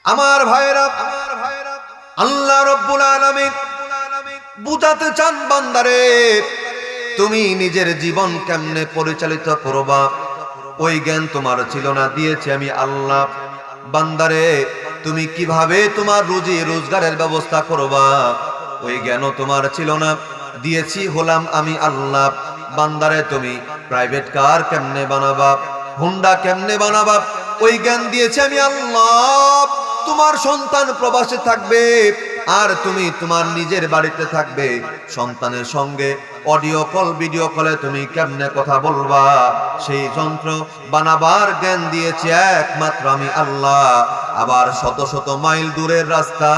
আমার ভাইরা, আল্লাহ রাব্বুল আলামিন বুঝাতে চান বান্দারে, তুমি নিজের জীবন কেমনে পরিচালিত করবা ওই জ্ঞান তোমার ছিল না, দিয়েছি আমি আল্লাহ। বান্দারে, তুমি কিভাবে তোমার রুজি রোজগারের ব্যবস্থা করবা ওই জ্ঞানও তোমার ছিল না, দিয়েছি হলাম আমি আল্লাহ। বান্দারে, তুমি প্রাইভেট কার কেমনে বানাবা, হুন্ডা কেমনে বানাবা ওই জ্ঞান দিয়েছি আমি আল্লাহ। তোমার সন্তান প্রবাসে থাকবে আর তুমি তোমার নিজের বাড়িতে থাকবে, সন্তানের সঙ্গে অডিও কল ভিডিও কলে তুমি কেমনে কথা বলবা সেই যন্ত্র বানাবার জ্ঞান দিয়েছি একমাত্র আমি আল্লাহ। আবার শত শত মাইল দূরের রাস্তা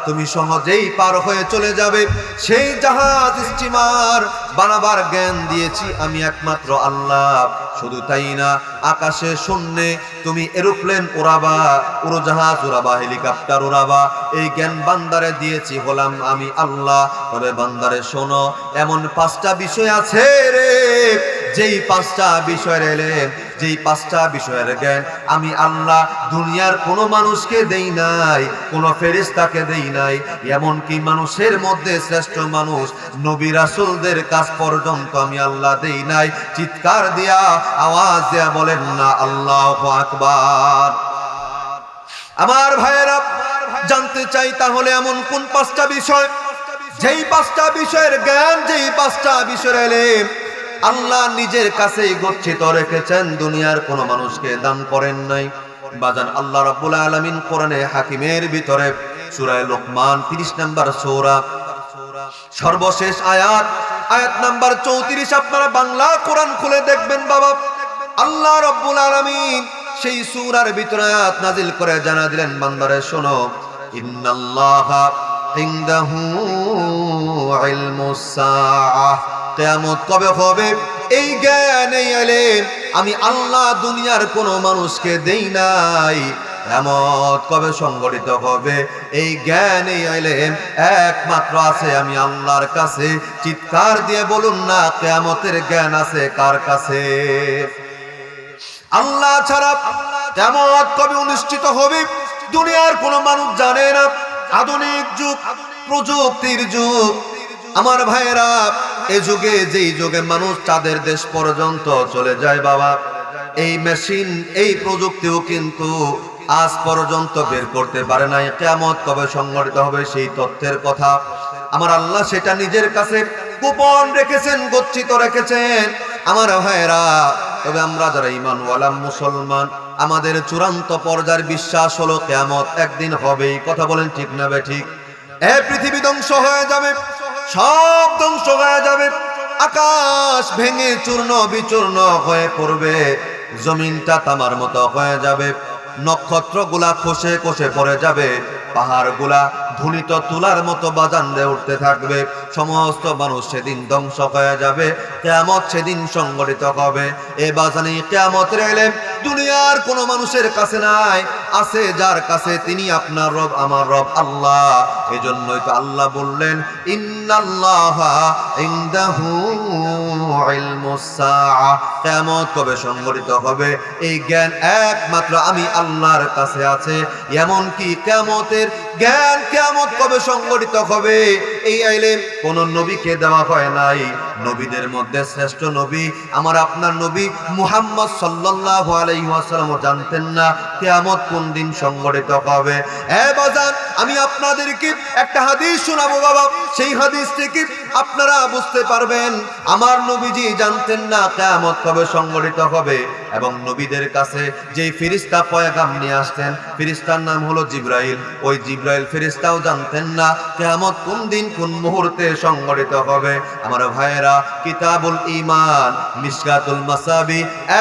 তুমি সহজেই পার হয়ে চলে যাবে, সেই জাহাজ স্টিমার বানাবার জ্ঞান দিয়েছি আমি একমাত্র আল্লাহ। শুধু তাই না, আকাশে শূন্যে তুমি এরোপ্লেন উড়াবা, উড়োজাহাজ উড়াবা, হেলিকপ্টার উড়াবা, এই জ্ঞান বান্দারে দিয়েছি হলাম আমি আল্লাহ। তবে বান্দারে শোনো, এমন পাঁচটা বিষয় আছে রে, যেই পাঁচটা বিষয়ের এলেন, যেই পাঁচটা বিষয়ের জ্ঞান আমি আল্লাহ দুনিয়ার কোনো মানুষকে দেই নাই, কোনো ফেরেশতাকে দেই নাই। এমনকি মানুষের মধ্যে শ্রেষ্ঠ মানুষ নবী রাসূলদের কাছ পর্যন্ত আমি আল্লাহ দেই নাই। চিৎকার দিয়া আওয়াজ দেয়া বলেন না আল্লাহু আকবার। আমার ভাইয়েরা, জানতে চাই তাহলে এমন কোন পাঁচটা বিষয়, যেই পাঁচটা বিষয়ের জ্ঞান, যেই পাঁচটা বিষয়ের এলেম আল্লাহ নিজের কাছেই গচ্ছিত রেখেছেন, দুনিয়ার কোন মানুষকে দান করেন নাই। বাজান, আল্লাহ রাব্বুল আলামিন কোরআনে হাকিমের ভিতরে সূরা লোকমান 30 নম্বর সূরা সর্বশেষ আয়াত, আয়াত নাম্বার 34, আপনারা বাংলা কোরআন খুলে দেখবেন বাবা। আল্লাহ রাব্বুল আলামিন সেই সূরার ভিতরে আয়াত নাজিল করে জানা দিলেন, বান্দারে শোনো, ইন্নাল্লাহা ইনদাহু ইলমুস সাআহ, কিয়ামত কবে হবে এই জ্ঞান এই ইলম আমি আল্লাহ দুনিয়ার কোন মানুষকে দেই নাই। কিয়ামত কবে সংঘটিত হবে এই জ্ঞান এই ইলম একমাত্র আছে আমি আল্লাহর কাছে। চিৎকার দিয়ে বলুন না, কিয়ামতের জ্ঞান আছে কার কাছে? আল্লাহ ছাড়া। কিয়ামত কবে অনুষ্ঠিত হবে দুনিয়ার কোন মানুষ জানে না। আধুনিক যুগ, প্রযুক্তির যুগ। আমার ভাইয়েরা, এই যুগে, যেই যুগে মানুষ চাঁদের দেশ পর্যন্ত চলে যায় বাবা, এই মেশিন, এই প্রযুক্তিও কিন্তু আজ পর্যন্ত বের করতে পারে নাই কিয়ামত কবে সংঘটিত হবে সেই তথ্যের কথা। আমার আল্লাহ সেটা নিজের কাছে গোপন রেখেছেন, গচ্ছিত রেখেছেন। আমার ভাইয়েরা, তবে আমরা যারা ঈমানওয়ালা মুসলমান, আমাদের চূড়ান্ত পর্যায়ের বিশ্বাস হলো কিয়ামত একদিন হবেই। কথা বলেন ঠিক না বেঠিক? এই পৃথিবী ধ্বংস হয়ে যাবে, সব ধ্বংস হয়ে যাবে, আকাশ ভেঙে চূর্ণ বিচূর্ণ হয়ে পড়বে, জমিনটা তামার মতো হয়ে যাবে, নক্ষত্রগুলা খসে খসে পড়ে যাবে, পাহাড়গুলা ধুনিত তুলার মতো বাজান দিয়ে উঠতে থাকবে, সমস্ত মানুষ সেদিন ধ্বংস হয়ে যাবে, কিয়ামত সেদিন সংঘটিত হবে। এ বাজানে কিয়ামতের ইলম দুনিয়ার কোন মানুষের কাছে নাই, আছে যার কাছে, তিনি আপনার রব, আমার রব আল্লাহ। এজন্যই তো আল্লাহ বললেন, ইন্নাল্লাহা ইনদাহু ইলমুস সাআহ, কিয়ামত কবে সংঘটিত হবে এই জ্ঞান একমাত্র আমি আল্লাহর কাছে আছে। এমন কি কিয়ামতের জ্ঞান, কিয়ামত কবে সংঘটিত হবে এই ইলম কোন নবীকে দেওয়া হয় নাই। নবীদের মধ্যে শ্রেষ্ঠ নবী আমার আপনার নবী মুহাম্মদ সাল্লাল্লাহু আলাইহি ওয়াসাল্লাম জানতেন না কিয়ামত কোন দিন সংঘটিত হবে। এ বাজান, আমি আপনাদেরকে একটা হাদিস শোনাবো বাবা, সেই হাদিস থেকে আপনারা বুঝতে পারবেন আমার নবীজি জানতেন না কিয়ামত কবে সংঘটিত হবে। এবং নবীদের কাছে যেই ফেরেশতা পয়গাম নিয়ে আসতেন, ফেরেশতার নাম হলো জিবরাইল, ওই জিবরাইল ফেরেশতাও জানতেন না কিয়ামত কোন দিন কোন মুহূর্তে সংঘটিত হবে। আমার ভাইয়েরা, কিতাবুল ঈমান মিশকাতুল মাসাবি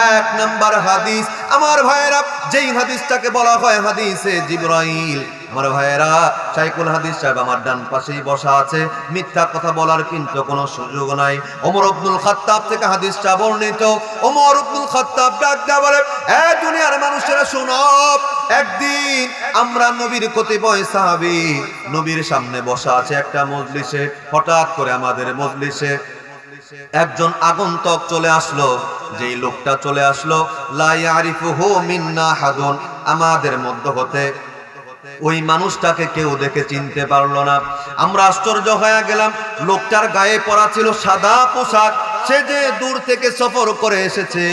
1 নম্বর হাদিস। আমার ভাইয়েরা, যেই হাদিসটাকে বলা হয় হাদিসে জিবরাইল, আমার ভাইয়েরা, শাইখুল হাদিস সাহেব আমার ডান পাশেই বসা আছে, মিথ্যা কথা বলার কিন্তু কোনো সুযোগ নাই। ওমর ইবনুল খাত্তাব থেকে হাদিসটা বর্ণিত। ওমর ইবনুল খাত্তাব ডাক দেয়া বলে, এ দুনিয়ার মানুষেরা শুনো, একদিন আমরা নবীর কতিপয় সাহাবী নবীর সামনে বসা আছে একটা মজলিসে। হঠাৎ করে আমাদের মজলিসে একজন আগন্তুক চলে আসলো। যেই লোকটা চলে আসলো, লা ইয়ারিফুহু মিন্না হাদুন, আমাদের মধ্য হতে ওই মানুষটাকে কেউ দেখে চিনতে পারলো না। আমরা আশ্চর্য হয়ে গেলাম। লোকটার গায়ে পরা ছিল সাদা পোশাক। সে যে দূর থেকে সফর করে এসেছে,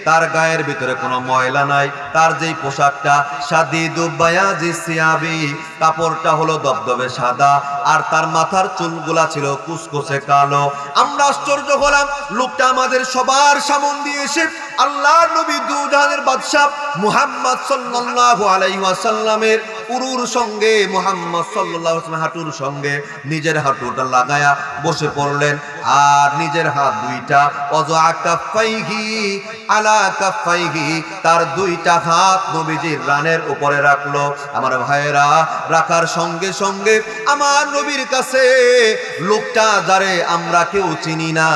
তার গায়ের ভিতরে কোনো ময়লা নাই। তার যেই পোশাকটা সাদিদু বায়াজি সিয়াবি, কাপড়টা হলো দবদবে সাদা, আর তার মাথার চুলগুলা ছিল কুচকুচে কালো। আমরা আশ্চর্য হলাম। লোকটা আমাদের সবার সামনে দিয়ে এসে আল্লাহর নবী দুজাহানের বাদশা মুহাম্মদ সাল্লাল্লাহু আলাইহি ওয়াসাল্লামের উরুর সঙ্গে, মুহাম্মদ সাল্লাল্লাহু আলাইহি ওয়াসাল্লাম হাঁটুর সঙ্গে নিজের হাঁটুটা লাগায়া বসে পড়লেন। আর নিজের হাত দুইটা ওয়াজা কাফাইহি আলা কাফাইহি, তার দুইটা হাত নবীজির রানের উপরে রাখলো। আমার ভাইয়েরা, রাখার সঙ্গে সঙ্গে আমার নবীর কাছে লোকটা, যারে আমরা কেউ চিনি না,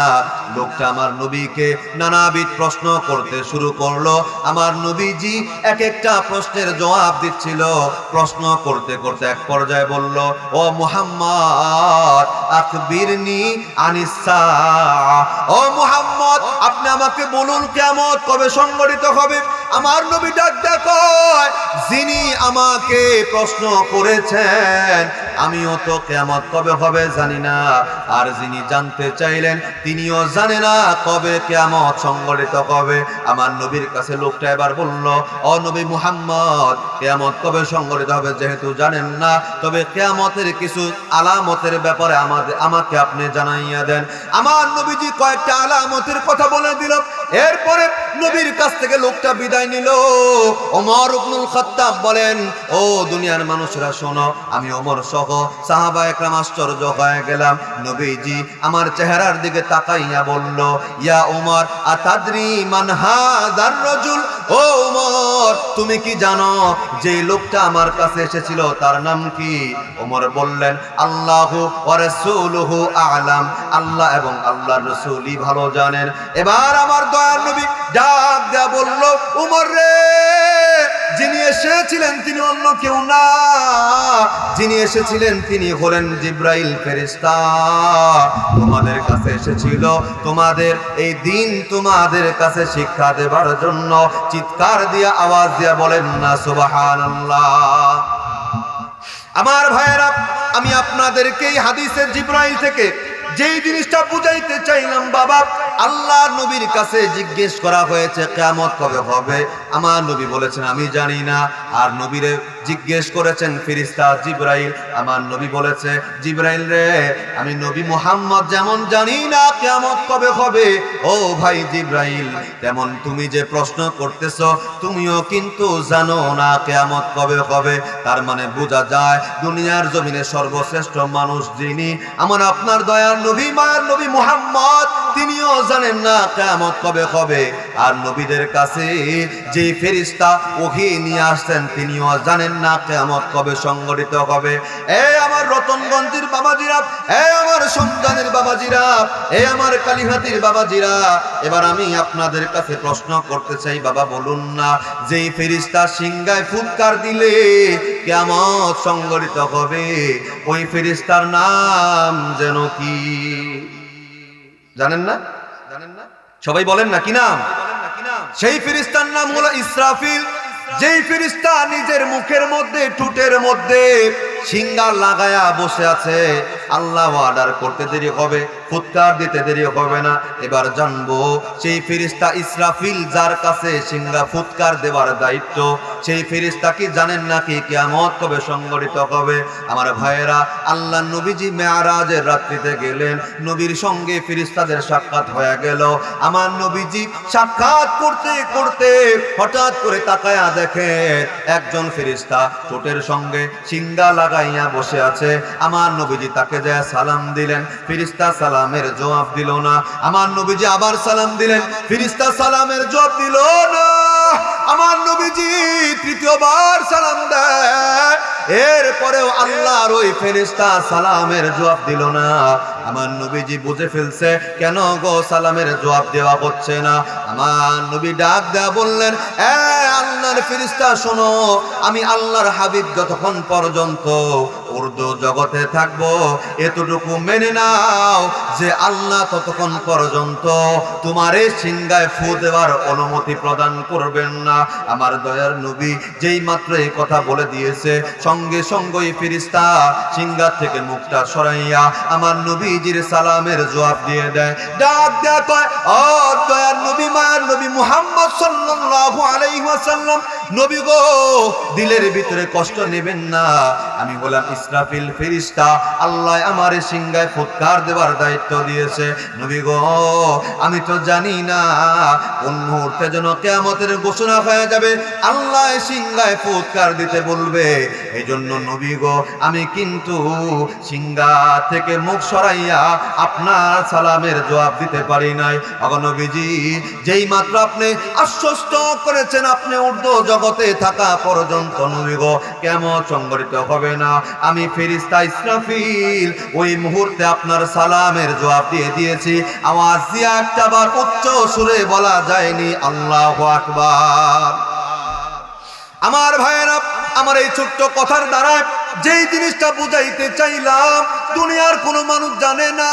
লোকটা আমার নবীকে নানাবিধ প্রশ্ন করতে শুরু করলো। আমার নবীজি এক একটা প্রশ্নের জবাব দিচ্ছিল। প্রশ্ন করতে করতে এক পর্যায়ে বলল, ও মুহাম্মদ আখবিরনি আনিস সাআহ, ও মুহাম্মদ আপনি আমাকে বলুন কিয়ামত কবে সংঘটিত হবে। আমার নবী ডাক কয়, যিনি আমাকে প্রশ্ন করেছেন আমিও তো কিয়ামত কবে হবে জানি না, আর যিনি জানতে চাইলেন তিনিও জানে না কবে কিয়ামত সংঘটিত হবে। আমার নবীর কাছে লোকটা এবার বলল, ও নবী মুহাম্মদ কিয়ামত কবে সংঘটিত হবে যেহেতু জানেন না, তবে কিয়ামতের কিছু আলামতের ব্যাপারে আমাকে আপনি জানাইয়া দেন। আমার নবীজি কয়েকটা আলামতের কথা বলে দিল। এরপরে নবীর কাছ থেকে লোকটা বিদায় নিল। ওমর ইবনুল খাত্তাব বলেন, ও দুনিয়ার মানুষরা শোনো, আমি ওমর সহ সাহাবা একরাম আশ্চর্য হয়ে গেলাম। নবীজি আমার চেহারার দিকে তাকাইয়া বলল, ইয়া ওমর আতাদরি মান হাযার রাজুল, ও ওমর তুমি কি জানো যে লোকটা আমার কাছে এসেছিল তার নাম কি? ওমর বললেন, আল্লাহু ওয়া রাসূলুহু আ'লাম, আল্লাহ এবং আল্লাহর রাসূলই ভালো জানেন। এবার আমার দয়ার নবী ডাক দেয়া বলল, ওমর রে, যিনি এসেছিলেন তিনি অন্য কেউ না, যিনি এসেছিলেন তিনি হলেন জিবরাইল ফেরেশতা। তোমাদের কাছে এসেছিল তোমাদের এই দিন তোমাদের কাছে শিক্ষা দেবার জন্য। চিৎকার দিয়া আওয়াজ দিয়া বলেন না সুবহানাল্লাহ। আমার ভাইয়েরা, আমি আপনাদেরকে এই হাদিসের জিবরাইল থেকে যেই জিনিসটা বুঝাইতে চাইলাম, বাবা আল্লাহ নবীর কাছে জিজ্ঞেস করা হয়েছে কিয়ামত কবে হবে, আমার নবী বলেছেন আমি জানি না। আর নবীরে জিজ্ঞেস করেছেন ফেরেশতা জিবরাইল, আমার নবী বলেছে, জিবরাইল রে, আমি নবী মুহাম্মদ যেমন জানি না কিয়ামত কবে হবে, ও ভাই জিবরাইল, তেমন তুমি যে প্রশ্ন করতেছো তুমিও কিন্তু জানো না কিয়ামত কবে হবে। তার মানে বোঝা যায় দুনিয়ার জমিনে সর্বশ্রেষ্ঠ মানুষ যিনি, আমার আপনার দয়ার নবী, মায়ের নবী মুহাম্মদ, তিনিও জানেন না কিয়ামত কবে হবে। আর নবীদের কাছে যে ফেরেশতা ওহী নিয়ে আসছেন তিনিও জানেন না কিয়ামত কবে সংঘটিত হবে। এই আমার রতনগঞ্জের বাবাজিরা, এই আমার সন্তানের বাবাজিরা, এই আমার কালীহাতির বাবাজিরা, এবার আমি আপনাদের কাছে প্রশ্ন করতে চাই, বাবা বলুন না, যেই ফেরেশতা সিংহায় ফুৎকার দিলে কিয়ামত সংঘটিত হবে, ওই ফেরেশতার নাম যেন কি? জানেন না? সবাই বলেন না কি নাম? সেই ফেরেশতার নাম হলো ইসরাফিল। যেই ফেরেশতা নিজের মুখের মধ্যে, ঠোঁটের মধ্যে সিংহা লাগায়া বসে আছে। আল্লাহ অর্ডার করতে দেরি হবে, ফুৎকার দিতে দেরি হবে না। এবার জানবো সেই ফেরেশতা ইসরাফিল, যার কাছে সিংহা ফুৎকার দেওয়ার দায়িত্ব, সেই ফেরেশতা কি জানেন নাকি কিয়ামত কবে সংঘটিত হবে? আমার ভাইয়েরা, আল্লাহ নবীজি মেরাজের রাত্রিতে গেলেন, নবীর সঙ্গে ফেরেশতাদের সাক্ষাৎ হয়ে গেল। আমার নবীজি সাক্ষাৎ করতে করতে হঠাৎ করে তাকায়া দেখে একজন ফেরেশতা ঠোঁটের সঙ্গে সিংহা লাগাইয়া বসে আছে। আমার নবীজি তাকে যায় সালাম দিলেন, ফেরেশতা সালামের জবাব দিল না। আমার নবীজি আবার সালাম দিলেন, ফেরেশতা সালামের জবাব দিল না। আমার নবীজি তৃতীয়বার সালাম দেয়, এরপরেও আল্লাহর ওই ফেরেশতা সালামের জবাব দিল না। আমার নবীজি বুঝে ফেলছে কেন গো সালামের জবাব দেওয়া হচ্ছে না। আমার নবী ডাক দেয়া বললেন, আল্লাহর ফেরেশতা শোনো, আমি আল্লাহর হাবিব যতক্ষণ পর্যন্ত উর্দু জগতে থাকবো, এতটুকু মেনে নাও যে আল্লাহ ততক্ষণ পর্যন্ত তোমার এই সিংহায় ফু দেওয়ার অনুমতি প্রদান করবেন না। আমার দয়ার নবী যেই মাত্র এই কথা বলে দিয়েছে, সঙ্গে সঙ্গেই ফেরেশতা সিংহার থেকে মুখটা সরাইয়া আমার নবীজির সালামের জবাব দিয়ে দেয়। ডাক দেয়া কয়, ও দয়ার নবী, মায়ার নবী মুহাম্মদ সাল্লাল্লাহু আলাইহি ওয়াসাল্লাম, নবী গো, দিলের ভিতরে কষ্ট নেবেন না। আমি বললাম, ইসরাফিল ফেরেশতা, আল্লাহ আমার সিংহায় ফুৎকার দেওয়ার দায়িত্ব দিয়েছে। নবী গো, আমি তো জানি না কোন মুহূর্তে যেন কিয়ামতের ঘোষণা হয়ে যাবে, আল্লাহ সিংহায় ফুৎকার দিতে বলবে। এই জন্য নবী গো, আমি কিন্তু সিংহা থেকে মুখ সরাইয়া আপনার সালামের জবাব দিতে পারি নাই। আগো নবীজি, যেই মাত্র আপনি আশ্বস্ত করেছেন আপনি উর্দু জগতে থাকা পর্যন্ত নবী গো কিয়ামত সংঘটিত হবে না, আমি ফেরেশতা ইসরাফিল ওই মুহূর্তে আপনার সালামের জবাব দিয়ে দিয়েছি। আওয়াজ দিয়ে একটাবার উচ্চ সুরে বলা যায়নি আল্লাহু আকবার। আমার ভাইয়েরা, আমার এই ছোট্ট কথার দ্বারা যেই জিনিসটা বুঝাইতে চাইলাম, দুনিয়ার কোনো মানুষ জানে না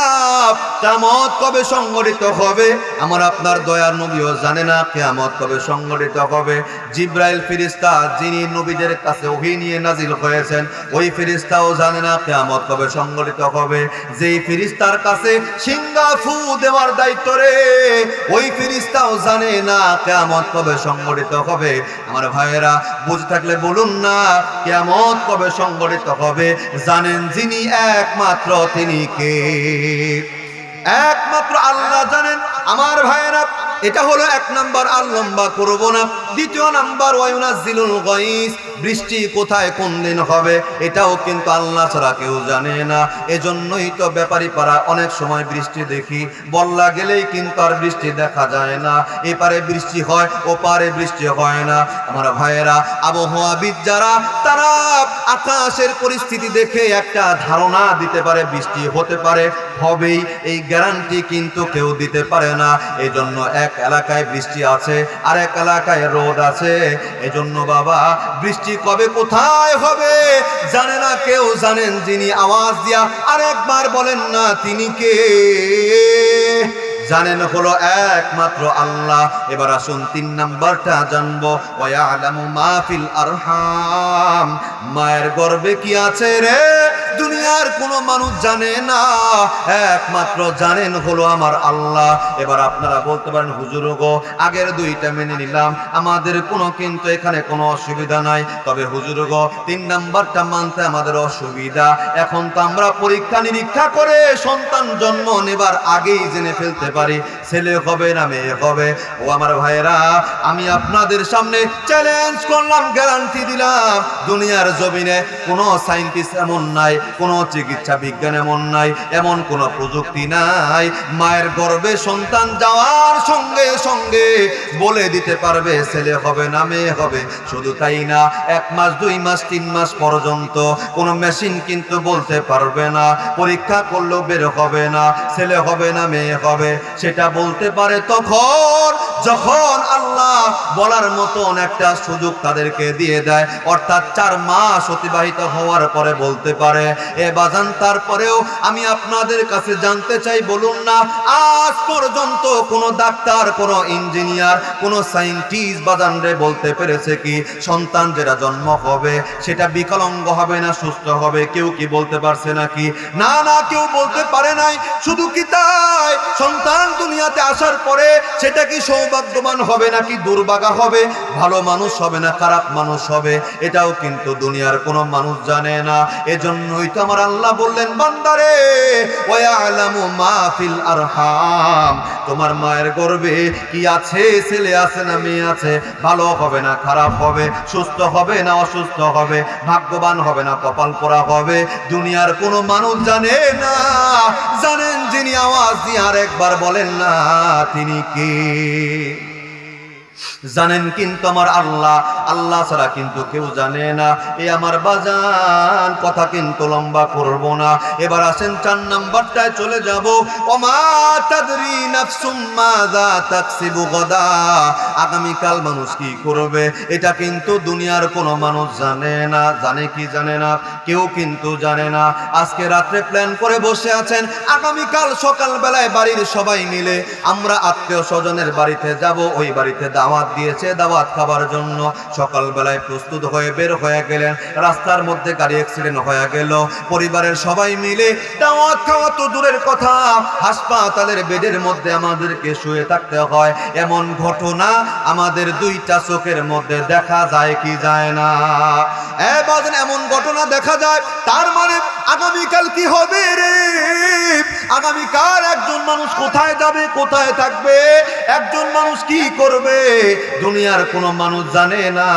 কিয়ামত কবে সংঘটিত হবে। আমার আপনার দয়ার নবীও জানে না কিয়ামত কবে সংঘটিত হবে। জিবরাইল ফেরেশতা, যিনি নবীদের কাছে ওহী নিয়ে নাজিল হয়েছেন, ওই ফেরেশতাও জানে না কিয়ামত কবে সংঘটিত হবে। যেই ফেরেশতার কাছে সিংহা ফু দেওয়ার দায়িত্ব রে, ওই ফেরেশতাও জানে না কিয়ামত কবে সংঘটিত হবে। আমার ভাইয়েরা, বুঝে থাকলে বলুন না, কিয়ামত কবে সংঘটিত হবে জানেন যিনি, একমাত্র তিনি কে? একমাত্র আল্লাহ জানেন। আমার ভাইয়েরা, এটা হলো এক নাম্বার, আর লম্বা করব না। দ্বিতীয় নাম্বার, ওয়ায়ুনাজ্জিলুল গায়স, বৃষ্টি কোথায় কোন দিন হবে এটাও কিন্তু আল্লাহ ছাড়া কেউ জানে না। এজন্যই তো ব্যাপারী পাড়া অনেক সময় বৃষ্টি দেখি, বল্লা গেলেই কিন্তু আর বৃষ্টি দেখা যায় না। এপারে বৃষ্টি হয়, ওপারে বৃষ্টি হয় না। আমার ভাইয়েরা, আবহাওয়াবিদ যারা, তারা আকাশের পরিস্থিতি দেখে একটা ধারণা দিতে পারে বৃষ্টি হতে পারে, হবেই, এই গ্যারান্টি কিন্তু কেউ দিতে পারে না। এই জন্য এক এলাকায় বৃষ্টি আছে, আর এক এলাকায় রোদ আছে। এজন্য বাবা, বৃষ্টি কবে কোথায় হবে জানে না কেউ, জানেন যিনি। আওয়াজ দিয়া আরেকবার বলেন না, তিনি কে? জানেন হলো একমাত্র আল্লাহ। এবার আসুন 3 নাম্বারটা জানবো, ওয়ায়ালামু মা ফিল আরহাম, মায়ের গর্ভে কি আছে রে দুনিয়ার কোনো মানুষ জানে না, একমাত্র জানেন হলো আমার আল্লাহ। এবার আপনারা বলতে পারেন, হুজুর গো, আগের 2টা মেনে নিলাম, আমাদের কোনো কিন্তু এখানে কোনো অসুবিধা নাই, তবে হুজুর গো 3 নাম্বারটা মানতে আমাদের অসুবিধা। এখন তো আমরা পরীক্ষা নিরীক্ষা করে সন্তান জন্ম নেবার আগেই জেনে ফেলতে পারি ছেলে হবে না মেয়ে হবে। ও আমার ভাইয়েরা, আমি আপনাদের সামনে চ্যালেঞ্জ করলাম, গ্যারান্টি দিলাম, দুনিয়ার জমিনে কোনো সায়েন্টিস্ট এমন নাই, কোনো চিকিৎসা বিজ্ঞান এমন নাই, এমন কোনো প্রযুক্তি নাই মায়ের গর্ভে সন্তান যাওয়ার সঙ্গে সঙ্গে বলে দিতে পারবে ছেলে হবে না মেয়ে হবে। শুধু তাই না, 1 মাস 2 মাস 3 মাস পর্যন্ত কোনো মেশিন কিন্তু বলতে পারবে না, পরীক্ষা করলেও বের হবে না ছেলে হবে না মেয়ে হবে। সেটা বলতে পারে তখন যখন আল্লাহ বলার মতন একটা সুযোগ তাদেরকে দিয়ে দেয়, অর্থাৎ 4 মাস অতিবাহিত হওয়ার পরে বলতে পারে। এ বাজান, তারপরেও আমি আপনাদের কাছে জানতে চাই, বলুন না, আজ পর্যন্ত কোনো ডাক্তার, কোনো ইঞ্জিনিয়ার, কোনো সায়েন্টিস্ট বাজান রে বলতে পেরেছে কি সন্তান যেটা জন্ম হবে সেটা বিকলাঙ্গ হবে না সুস্থ হবে? কেউ কি বলতে পারছে নাকি? না না, কেউ বলতে পারে নাই। শুধু কি তাই, সন্তান দুনিয়াতে আসার পরে সেটা কি সৌভাগ্যবান হবে নাকি দুর্ভাগা হবে, ভালো মানুষ হবে না খারাপ মানুষ হবে, এটাও কিন্তু দুনিয়ার কোনো মানুষ জানে না। এজন্যই তো আমার আল্লাহ বললেন, বান্দারে, ওয়ায়ালামু মা ফিল আরহাম, তোমার মায়ের গর্ভে কি আছে, ছেলে আছে না মেয়ে আছে, ভালো হবে না খারাপ হবে, সুস্থ হবে না অসুস্থ হবে, ভাগ্যবান হবে না কপাল পোড়া হবে, দুনিয়ার কোনো মানুষ জানে না। জানেন যিনি, আওয়াজ দিয়ে আরেকবার বলেন না, তিনি কে? জানেন কিন্তু আমার আল্লাহ, আল্লাহ ছাড়া কিন্তু কেউ জানে না। এই আমার বাজান, কথা কিন্তু লম্বা করব না। এবার আসেন 4 নাম্বারটায় চলে যাব। ওমা তাদরি নাফসুম মাযা তাকসিবু গাদা, আগামীকাল মানুষ কি করবে এটা কিন্তু দুনিয়ার কোনো মানুষ জানে না। জানে কি জানে না? কেউ কিন্তু জানে না। আজকে রাত্রে প্ল্যান করে বসে আছেন, আগামীকাল সকালবেলায় বাড়ির সবাই মিলে আমরা আত্মীয় স্বজনের বাড়িতে যাব। ওই বাড়িতে দাওয়াত দিয়েছে, দাওয়াত খাবার জন্য সকালবেলায় প্রস্তুত হয়ে বের হয়ে গেলেন। রাস্তার মধ্যে গাড়ি অ্যাক্সিডেন্ট হয়ে গেল। পরিবারের সবাই মিলে দাওয়াত খাওয়া তো দূরের কথা, হাসপাতালের বেডের মধ্যে আমাদেরকে শুয়ে থাকতে হয়। এমন ঘটনা আমাদের দুইটা চোখের মধ্যে দেখা যায় কি যায় না? এমন ঘটনা দেখা যায়। তার মানে আগামীকাল কি হবে রে? আগামীকাল একজন মানুষ কোথায় যাবে, কোথায় থাকবে, একজন মানুষ কি করবে, দুনিয়ার কোনো মানুষ জানে না।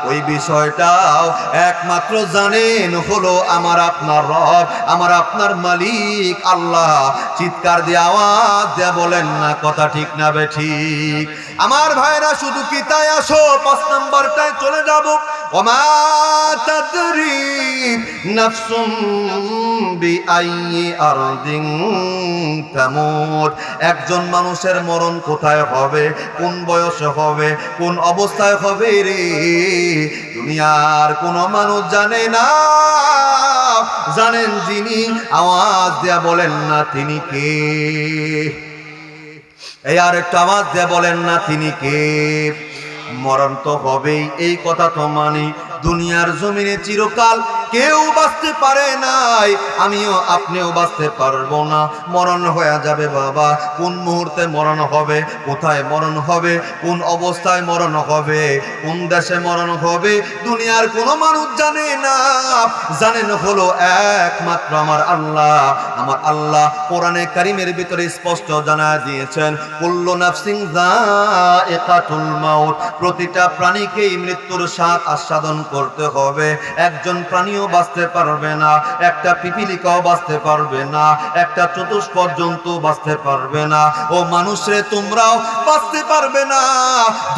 ওই বিষয়টাও একমাত্র জানেন হলো আমার আপনার রব, আমার আপনার মালিক আল্লাহ। চিৎকার দিয়ে আওয়াজ দিয়ে বলেন না কথা ঠিক না বে ঠিক? আমার ভাইরা শুধু কি তাই? আসো 5 নাম্বারটায় চলে যাব। ওমা তাদরি নাফসুম বিআইয়ি আরদিন তামুত। একজন মানুষের মরণ কোথায় হবে, কোন বয়সে হবে, কোন অবস্থায় হবে রে, দুনিয়ার কোনো মানুষ জানে না। জানেন যিনি? আওয়াজ দেয়া বলেন না তিনি কে? এই আর একটু আওয়াজ দেয়া বলেন না তিনি কে? মরণ তো হবেই, এই কথা তো মানি। দুনিয়ার জমিনে চিরকাল কেউ বাঁচতে পারে নাই, আমিও আপনিও বাঁচতে পারবো না। মরণ হয়ে যাবে বাবা। কোন মুহূর্তে মরণ হবে, কোথায় মরণ হবে, কোন অবস্থায় মরণ হবে, কোন দেশে মরণ হবে, দুনিয়ার কোনো মানুষ জানে না। জানেন হলো একমাত্র আমার আল্লাহ। আমার আল্লাহ কোরআনে কারীমের ভিতরে স্পষ্ট জানায় দিয়েছেন, কুল্লু নাফসিন যায়িকাতুল মাউত। প্রতিটা প্রাণীকেই মৃত্যুর স্বাদ আস্বাদন করতে হবে। একজন প্রাণীও বাঁচতে পারবে না, একটা পিপিলিকাও বাঁচতে পারবে না, একটা চতুষ্পদ জন্তু বাঁচতে পারবে না। ও মানুষরে তোমরাও বাঁচতে পারবে না।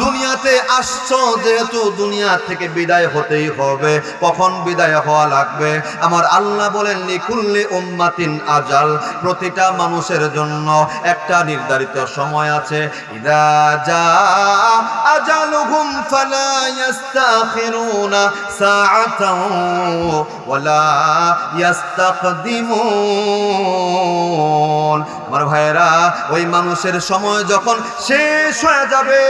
দুনিয়াতে আসছো যেহেতু, দুনিয়া থেকে বিদায় হতেই হবে। কখন বিদায় হওয়া লাগবে? আমার আল্লাহ বলেন, লিকুল্লি উম্মাতিন আজাল। প্রতিটা মানুষের জন্য একটা নির্ধারিত সময় আছে। ইযা জা আজালুহুম ফালা ইস্তাখিরুনা সাআতাও ওয়ালা ইস্তাকদিমুন। আমার ভাইরা, ওই মানুষের সময় যখন শেষ হয়ে যাবে,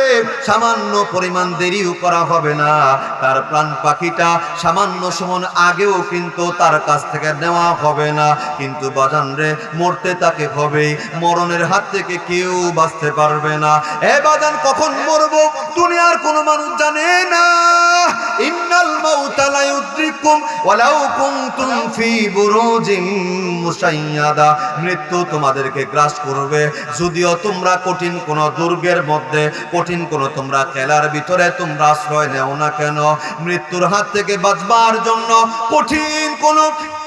সামান্য পরিমাণ দেরিও করা হবে না। তার প্রাণ পাখিটা সামান্য সময় আগেও কিন্তু তার কাছ থেকে নেওয়া হবে না। কিন্তু বাজান রে, মরতে তাকে হবেই। মরণের হাত থেকে কেউ বাঁচতে পারবে না। এ বাজান, কখন মরবো দুনিয়ার কোনো মানুষ জানে না। ইন্নাল মাউতা লা ইউদ্রিকুম ওয়ালাউ কুনতুম ফি বুরুজিন মুশাইয়াদা। মৃত্যু তোমাদেরকে গ্রাস করবে, যদিও তোমরা কঠিন কোন দুর্গের মধ্যে, কঠিন কোন তোমরা কেলার ভিতরে তোমরা আশ্রয় নেও না কেন। মৃত্যুর হাত থেকে বাঁচবার জন্য কঠিন কোন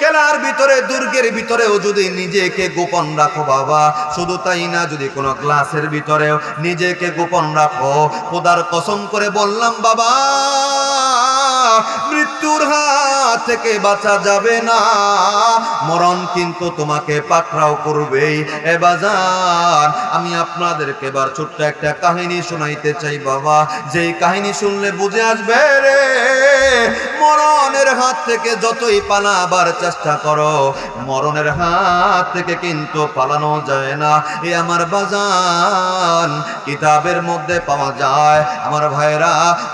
কেলার ভিতরে, দুর্গের ভিতরেও যদি নিজেকে গোপন রাখো বাবা, শুধু তাই না, যদি কোনো গ্লাসের ভিতরেও নিজেকে গোপন রাখো, খোদার কসম করে বললাম বাবা, মৃত্যুর হাত থেকে বাঁচা যাবে না। মরণ কিন্তু তোমাকে পাকড়াও করবেই। এ বাজান, আমি আপনাদেরকে এবার ছোট্ট একটা কাহিনী শোনাইতে চাই বাবা। যেই কাহিনী শুনলে বুঝে আসবে রে, মরণের হাত থেকে যতই পালাবার চেষ্টা করো, মরণের হাত থেকে কিন্তু পালানো যায় না। এ আমার বাজান, কিতাবের মধ্যে পাওয়া যায়। আমার ভাইরা,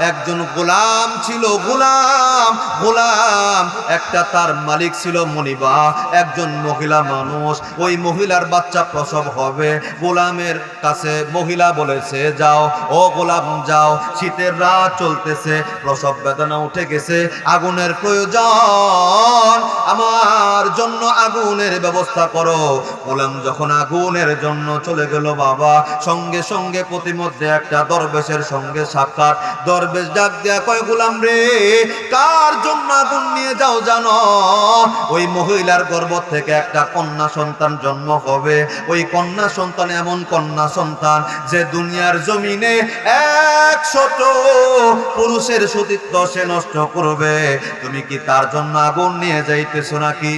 একজন গোলাম ছিল, গোলাম একটা, তার মালিক ছিল মনিবা, একজন মহিলা মানুষ। ওই মহিলার বাচ্চা প্রসব হবে। গোলামের কাছে মহিলা বলেছে, যাও ও গোলাম যাও, শীতের রাত চলতেছে, প্রসব বেদনা উঠে গেছে, আগুনের প্রয়োজন, আমার জন্য আগুনের ব্যবস্থা করো। গোলাম যখন আগুনের জন্য চলে গেল বাবা, সঙ্গে সঙ্গে প্রতিমধ্যে একটা দরবেশের সঙ্গে সাক্ষাৎ। দরবেশ ডাক দেয়া কয়, গোলাম রে, কার জন্য আগুন নিয়ে যাও জানো? ওই মহিলার গর্ভ থেকে একটা কন্যা সন্তান জন্ম হবে। ওই কন্যা সন্তান এমন কন্যা সন্তান যে দুনিয়ার জমিনে 100 পুরুষের সতীত্ব সে নষ্ট করবে। তুমি কি তার জন্য আগুন নিয়ে যাইতেছো নাকি?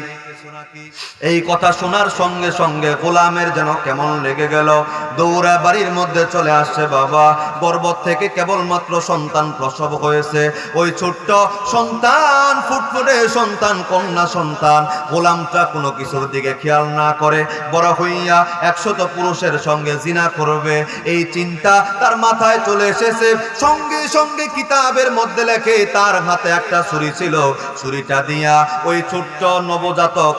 এই কথা শোনার সঙ্গে সঙ্গে গোলামের যেন কেমন লেগে গেল, দৌড়া বাড়ির মধ্যে চলে আসছে। বাবা গর্ভ থেকে কেবলমাত্র সন্তান প্রসব হয়েছে, ওই ছোট্ট সন্তান, ফুটফুটে সন্তান, কন্যা সন্তান, গোলামটা কোনো কিছুর দিকে খেয়াল না করে বড় হইয়া 100 পুরুষের সঙ্গে জিনা করবে, এই চিন্তা তার মাথায় চলে এসেছে। সঙ্গে সঙ্গে কিতাবের মধ্যে লেখে তার হাতে একটা ছুরি ছিল, ছুরিটা দিয়া ওই ছোট্ট নবজাতক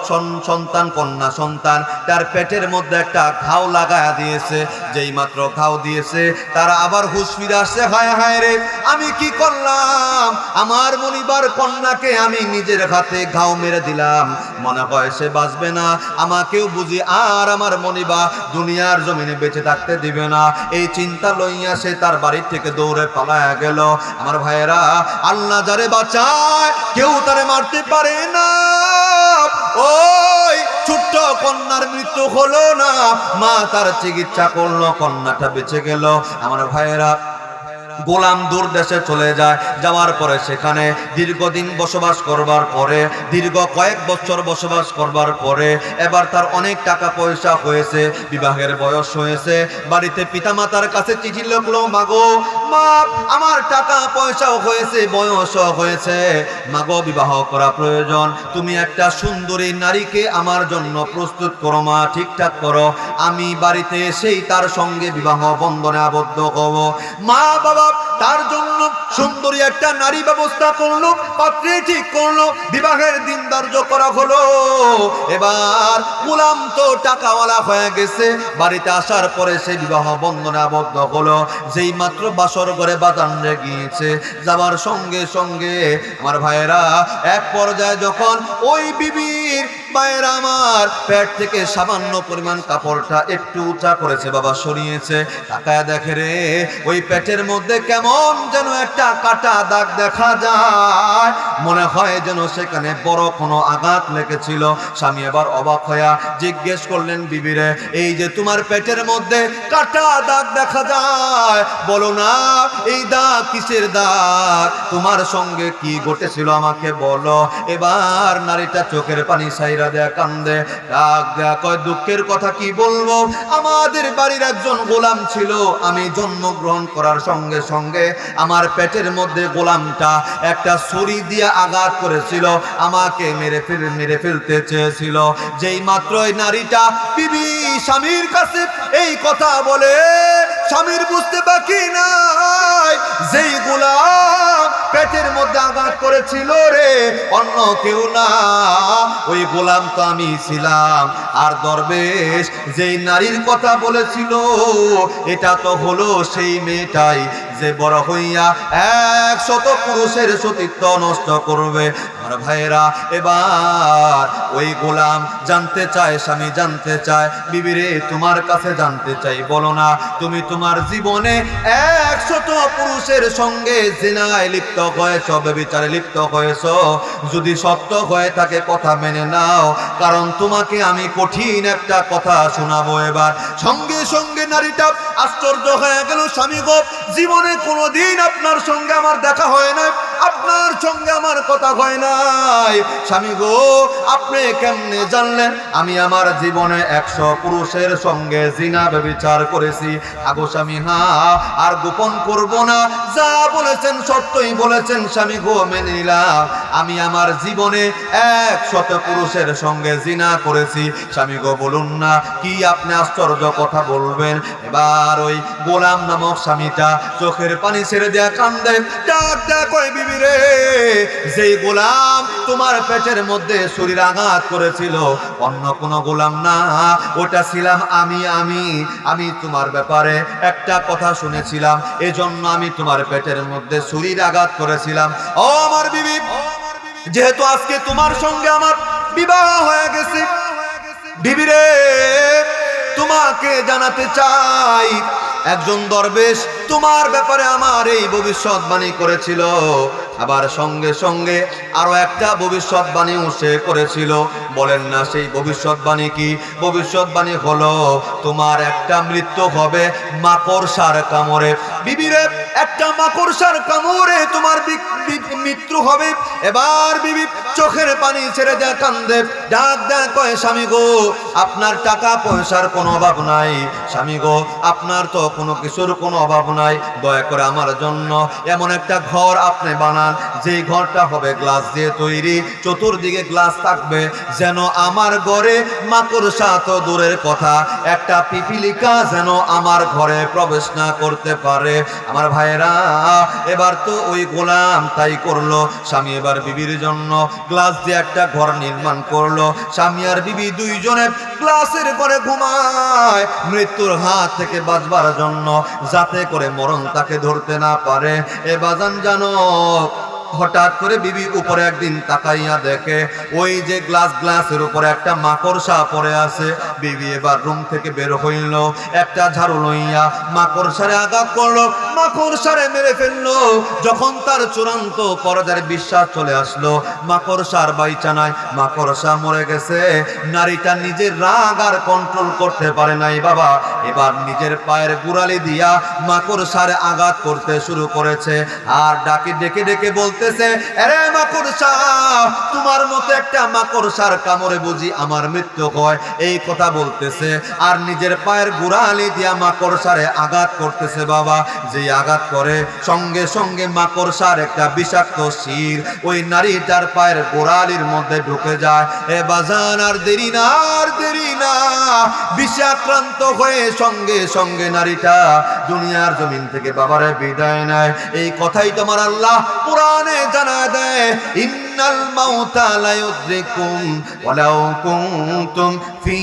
সন্তান, কন্যা সন্তান, তার পেটের মধ্যে একটা ঘাও লাগায়া দিয়েছে। যেই মাত্র ঘাও দিয়েছে তারা আবার হুঁশ ফিরে আসছে। হায় হায় রে, আমি কি করলাম, আমার মনিবার কন্যাকে আমি নিজের হাতে ঘাও মেরে দিলাম, মনে হয় সে বাঁচবে না, আমাকেও বুঝি আর আমার মনিবা দুনিয়ার জমিনে বেঁচে থাকতে দিবে না। এই চিন্তা লইয়া সে তার বাড়ি থেকে দৌড়ে পালায়া গেল। আমার ভাইয়েরা, আল্লাহ যারে বাঁচায় কেউ তারে মারতে পারে না। ওই ছোট্ট কন্যার মৃত্যু হলো না, মা তার চিকিৎসা করলো, কন্যাটা বেঁচে গেল। আমার ভাইয়েরা, গোলাম দূর দেশে চলে যায়, যাওয়ার পরে সেখানে দীর্ঘদিন বসবাস করবার পরে, দীর্ঘ কয়েক বছর বসবাস করবার পরে এবার তার অনেক টাকা পয়সা হয়েছে, বিবাহের বয়স হয়েছে, বাড়িতে পিতামাতার কাছে চিঠি লিখলো, মাগো মা, আমার টাকা পয়সাও হয়েছে, বয়সও হয়েছে, মাগো বিবাহ করা প্রয়োজন, তুমি একটা সুন্দরী নারীকে আমার জন্য প্রস্তুত করো মা, ঠিকঠাক করো, আমি বাড়িতে এসেই তার সঙ্গে বিবাহ বন্ধনে আবদ্ধ হব। মা বাবা তার জন্য সুন্দরী একটা নারী ব্যবস্থা করলো, পাত্রে ঠিক করলো, বিবাহের দিন ধার্য করা হলো। এবার গোলাম তো টাকাওয়ালা হয়ে গেছে, বাড়িতে আসার পরে সে বিবাহ বন্ধনে আবদ্ধ হলো। যেই মাত্র বাসর ঘরে বাজারে গিয়েছে, যাবার সঙ্গে সঙ্গে আমার ভাইয়েরা, এক পর্যায়ে যখন ওই বিবির ভাইয়েরা আমার পেট থেকে সামান্য পরিমাণ কাপড়টা একটু উঁচা করেছে, বাবা সরিয়েছে, তাকায় দেখে রে ওই পেটের মধ্যে কেমন যেন একটা কাটা দাগ দেখা যায়, মনে হয় যেন সেখানে বড় কোনো আঘাত লেগেছিল। স্বামী এবার অবাক হইয়া জিজ্ঞেস করলেন বিবিরে, এই যে তোমার পেটের মধ্যে কাটা দাগ দেখা যায়, বলো না এই দাগ কিসের দাগ, তোমার সঙ্গে কি ঘটেছিল আমাকে বলো। এবার নারীটা চোখের পানি সাইরা দেয়া কান্দে, ডাক দেয়া কয়, দুঃখের কথা কি বলবো, আমাদের বাড়ির একজন গোলাম ছিল, আমি জন্মগ্রহণ করার সঙ্গে সঙ্গে আমার পেটের মধ্যে গোলামটা একটা ছুরি দিয়ে আঘাত করেছিল, আমাকে মেরে ফেলতে চেয়েছিল। যেই মাত্র ওই নারীটা বিবি স্বামীর কাছে এই কথা বলে, স্বামীর বুঝতে বাকি নাই যেই গোলাম পেটের মধ্যে আঘাত করেছিল রে অন্য কেউ না, ওই গোলাম তো আমি ছিলাম। আর দরবেশ যেই নারীর কথা বলেছিল, এটা তো হলো সেই মেয়েটাই যে বড় হইয়া 100 পুরুষের সতীত্ব নষ্ট করবে। আমার ভাইয়েরা, এবার ওই গোলাম জানতে চায়, স্বামী জানতে চায়, বিবিরে তোমার কাছে জানতে চাই, বলো না তুমি তোমার জীবনে 100 পুরুষের সঙ্গে জিনায় লিপ্ত হয়েছ, ব্যভিচারে লিপ্ত হয়েছ, যদি সত্য হয়ে থাকে কথা মেনে নাও, কারণ তোমাকে আমি কঠিন একটা কথা শোনাবো। এবার সঙ্গে সঙ্গে নারীটা আশ্চর্য হয়ে গেল, স্বামী গো, জীবনে কোনোদিন আপনার সঙ্গে আমার দেখা হয় না, আপনার সঙ্গে আমার কথা হয় নাই, স্বামী গো আপনি কেমনে জানলেন আমি আমার জীবনে 100 পুরুষের সঙ্গে জিনা ব্যভিচার করেছি? আগো স্বামী, হ্যাঁ, আর গোপন করব না, যা বলেছেন সত্যই বলেছেন স্বামী গো, মেনে নিলাম, আমি আমার জীবনে 100 পুরুষের সঙ্গে জিনা করেছি। স্বামী গো বলুন না কি আপনি আশ্চর্য কথা বলবেন। এবার ওই গোলাম নামক স্বামীটা চোখের পানি ছেড়ে দেয়া কান্দে, ডাক ডাক কয়, বিবি রে, যেই গোলাম তোমার পেটের মধ্যে শরীর আঘাত করেছিল অন্য কোনো গোলাম না, ওটা ছিলাম আমি। আমি তোমার ব্যাপারে একটা কথা শুনেছিলাম, এজন্য আমি তোমার পেটের মধ্যে শরীর আঘাত করেছিলাম। ও আমার বিবি, যেহেতু আজকে তোমার সঙ্গে আমার বিবাহ হয়ে গেছে, বিবি রে তোমাকে জানাতে চাই, একজন দরবেশ তোমার ব্যাপারে আমার এই ভবিষ্যৎবাণী করেছিল, আবার সঙ্গে সঙ্গে আরো একটা ভবিষ্যৎবাণীও সে করেছিল। বলেন না সেই ভবিষ্যৎবাণী কি? ভবিষ্যৎবাণী হলো তোমার একটা মৃত্যু হবে মাকড়সার কামড়ে। বিবিরে, একটা মাকড়সার কামড়ে তোমার মৃত্যু হবে। এবার বিবি চোখের পানি ছেড়ে দেয়, কান্দে, ডাক দেয়, কয় স্বামী গো আপনার টাকা পয়সার কোনো অভাব নাই, স্বামী গো আপনার তো কোনো কিছুর কোনো অভাব নাই, দয়া করে আমার জন্য এমন একটা ঘর আপনি বানান, যেই ঘরটা হবে গ্লাস দিয়ে তৈরি, চতুর্দিকে গ্লাস থাকবে, যেন আমার ঘরে মাকড়সা তো দূরের কথা, একটা পিপিলিকা যেন আমার ঘরে প্রবেশ না করতে পারে। আমার ভাইরা এবার তো ওই গোলাম তাই করলো। স্বামী এবার বিবির জন্য গ্লাস দিয়ে একটা ঘর নির্মাণ করলো। স্বামী আর বিবি দুইজনে গ্লাসের ঘরে ঘুমায় মৃত্যুর হাত থেকে বাঁচবার জন্য, যাতে করে মরণ তাকে ধরতে না পারে। এ বাজান জানো, হঠাৎ করে বিবি উপরে একদিন তাকাইয়া দেখে ওই যে গ্লাসের উপরে একটা মাকড়সা পড়ে আছে। বিবি এবার রুম থেকে বের হইল, একটা ঝাড়ু লইয়া মাকড়সারে আঘাত করলো, মাকড়সারে মেরে ফেললো। যখন তার চূড়ান্ত পর্যায়ে বিশ্বাস চলে আসলো মাকড়সার বাইচা নাই, মাকড়সা মরে গেছে, নারীটা নিজের রাগ আর কন্ট্রোল করতে পারে নাই বাবা, এবার নিজের পায়ের গোড়ালি দিয়া মাকড়সারে আঘাত করতে শুরু করেছে। আর ডাকে ডেকে ডেকে বলতেছে, আরে মাকড়সা, তোমার মতো একটা মাকড়সার কামড়ে বুঝি আমার মৃত্যু হয়, এই কথা বলতেছে। আর নিজের পায়ের গোড়ালি দিয়া মাকড়সারে আঘাত করতেছে বাবা। যে আঘাত করে সঙ্গে সঙ্গে মাকড়সার একটা বিষাক্ত শির ওই নারীটার পায়ের গোড়ালির মধ্যে ঢুকে যায়। এ বাজান আর দেরি না, আর দেরি না, বিষাক্রান্ত হয়ে সঙ্গে সঙ্গে নারীটা দুনিয়ার জমিন থেকে বাবারে বিদায় নেয়। এই কথাই তোমার আল্লাহ কোরআনে জানায় দেয়, ইন্নাল মাউতা লা ইউদরিকুম ওয়ালাউ কুনতুম ফি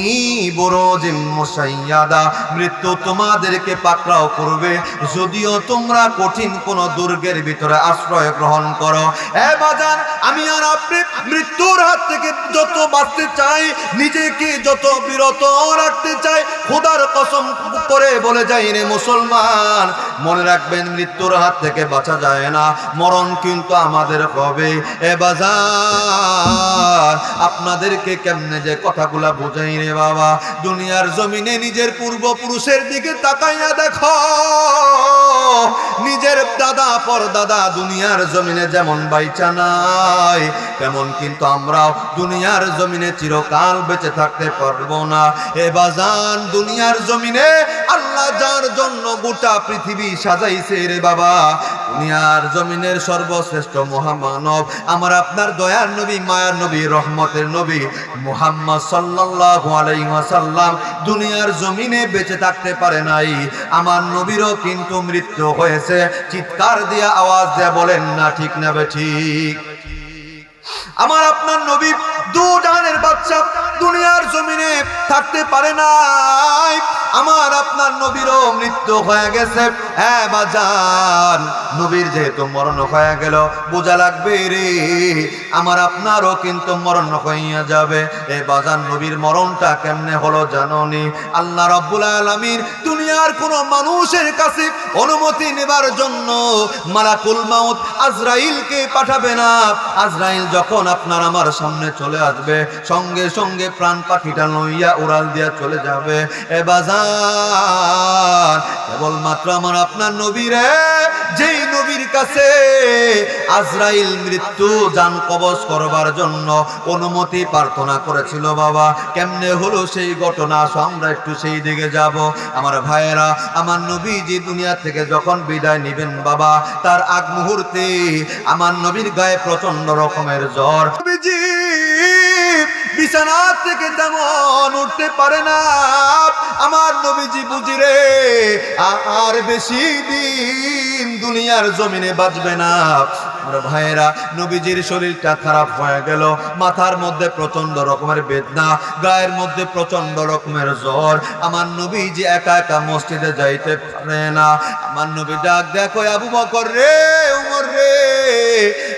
বুরুজিম মুশাইয়াদা, মৃত্যু তোমাদেরকে পাকড়াও করবে যদিও তোমরা কঠিন কোন দুর্গের ভিতরে আশ্রয় গ্রহণ করো। এ বাজান, আমি আর আপনি মৃত্যুর হাত থেকে যত বাঁচতে চাই, নিজেকে যত বিরত রাখতে চাই, খোদার কসম করে বলে যাই রে মুসলমান, মনে রাখবেন মৃত্যুর হাত থেকে বাঁচা যায় না, মরণ কিন্তু আমাদের হবে। এ বাজার, আপনাদেরকে কেমনে যে কথাগুলা বোঝাই রে বাবা, দুনিয়ার জমিনে নিজের পূর্বপুরুষের দিকে তাকাইয়া দেখো, নিজের দাদা পরদাদা দুনিয়ার জমিনে যেমন বাইচা নাই, তেমন কিন্তু আমরাও দুনিয়ার জমিনে চিরকাল বেঁচে থাকতে পারবো না। এ বাজান, দুনিয়ার জমিনে আল্লাহ যার জন্য গোটা পৃথিবী সাজাইছে রে বাবা, দুনিয়ার জমিনের সর্বশ্রেষ্ঠ মহামানব আমার আপনার দয়ার নবী, মায়ার নবী, রহমতের নবী মুহাম্মদ সাল্লাল্লাহু আলাইহি ওয়াসাল্লাম দুনিয়ার জমিনে বেঁচে থাকতে পারে নাই। আমার নবীরও কিন্তু মৃত্যু হয়েছে। চিৎকার দিয়া আওয়াজ দেয়া বলেন না ঠিক না বেঠিক? আমার আপনার নবী দুজাহানের বাদশা দুনিয়ার জমিনে থাকতে পারে নাই। আমার আপনার নবীরও মৃত্যু হয়ে গেছে। হ্যাঁ বাজান, নবীর যেহেতু মরণ হয়ে গেল, বোঝা লাগবে রে আমার আপনারও কিন্তু মরণ হইয়া যাবে। এ বাজান, নবীর মরণটা কেমনে হলো জানোনি? আল্লাহ রাব্বুল আলামিন দুনিয়ার কোন মানুষের কাছে অনুমতি নেবার জন্য মালাকুল মাউত আজরাইলকে পাঠাবে না। আজরাইল যখন আপনার আমার সামনে চলে আসবে, সঙ্গে সঙ্গে প্রাণ পাখিটা লইয়া উড়াল দিয়া চলে যাবে। এ বাজান, কেবলমাত্র আমার আপনার নবীরে, যেই নবীর কাছে আজরাইল মৃত্যু জান কবজ করবার জন্য অনুমতি প্রার্থনা করেছিল বাবা, কেমনে হলো সেই ঘটনা, আমরা একটু সেই দিকে যাব। আমার ভাইয়েরা, আমার নবীজি দুনিয়া থেকে যখন বিদায় নিবেন বাবা, তার আগ মুহূর্তে আমার নবীর গায়ে প্রচন্ড রকমের জ্বর। নবীজি বিছানা থেকে তেমন উঠতে পারে না। আমার নবীজি বুঝি রে আর বেশি দিন দুনিয়ার জমিনে বাঁচবে না। আমার ভাইয়েরা, নবীজির শরীরটা খারাপ হয়ে গেল, মাথার মধ্যে প্রচন্ড রকমের বেদনা, গায়ের মধ্যে প্রচন্ড রকমের জ্বর। আমার নবীজি একা একা মসজিদে যাইতে পারে না। আমার নবী ডাক দেখো, আবু বকর রে, উমর রে,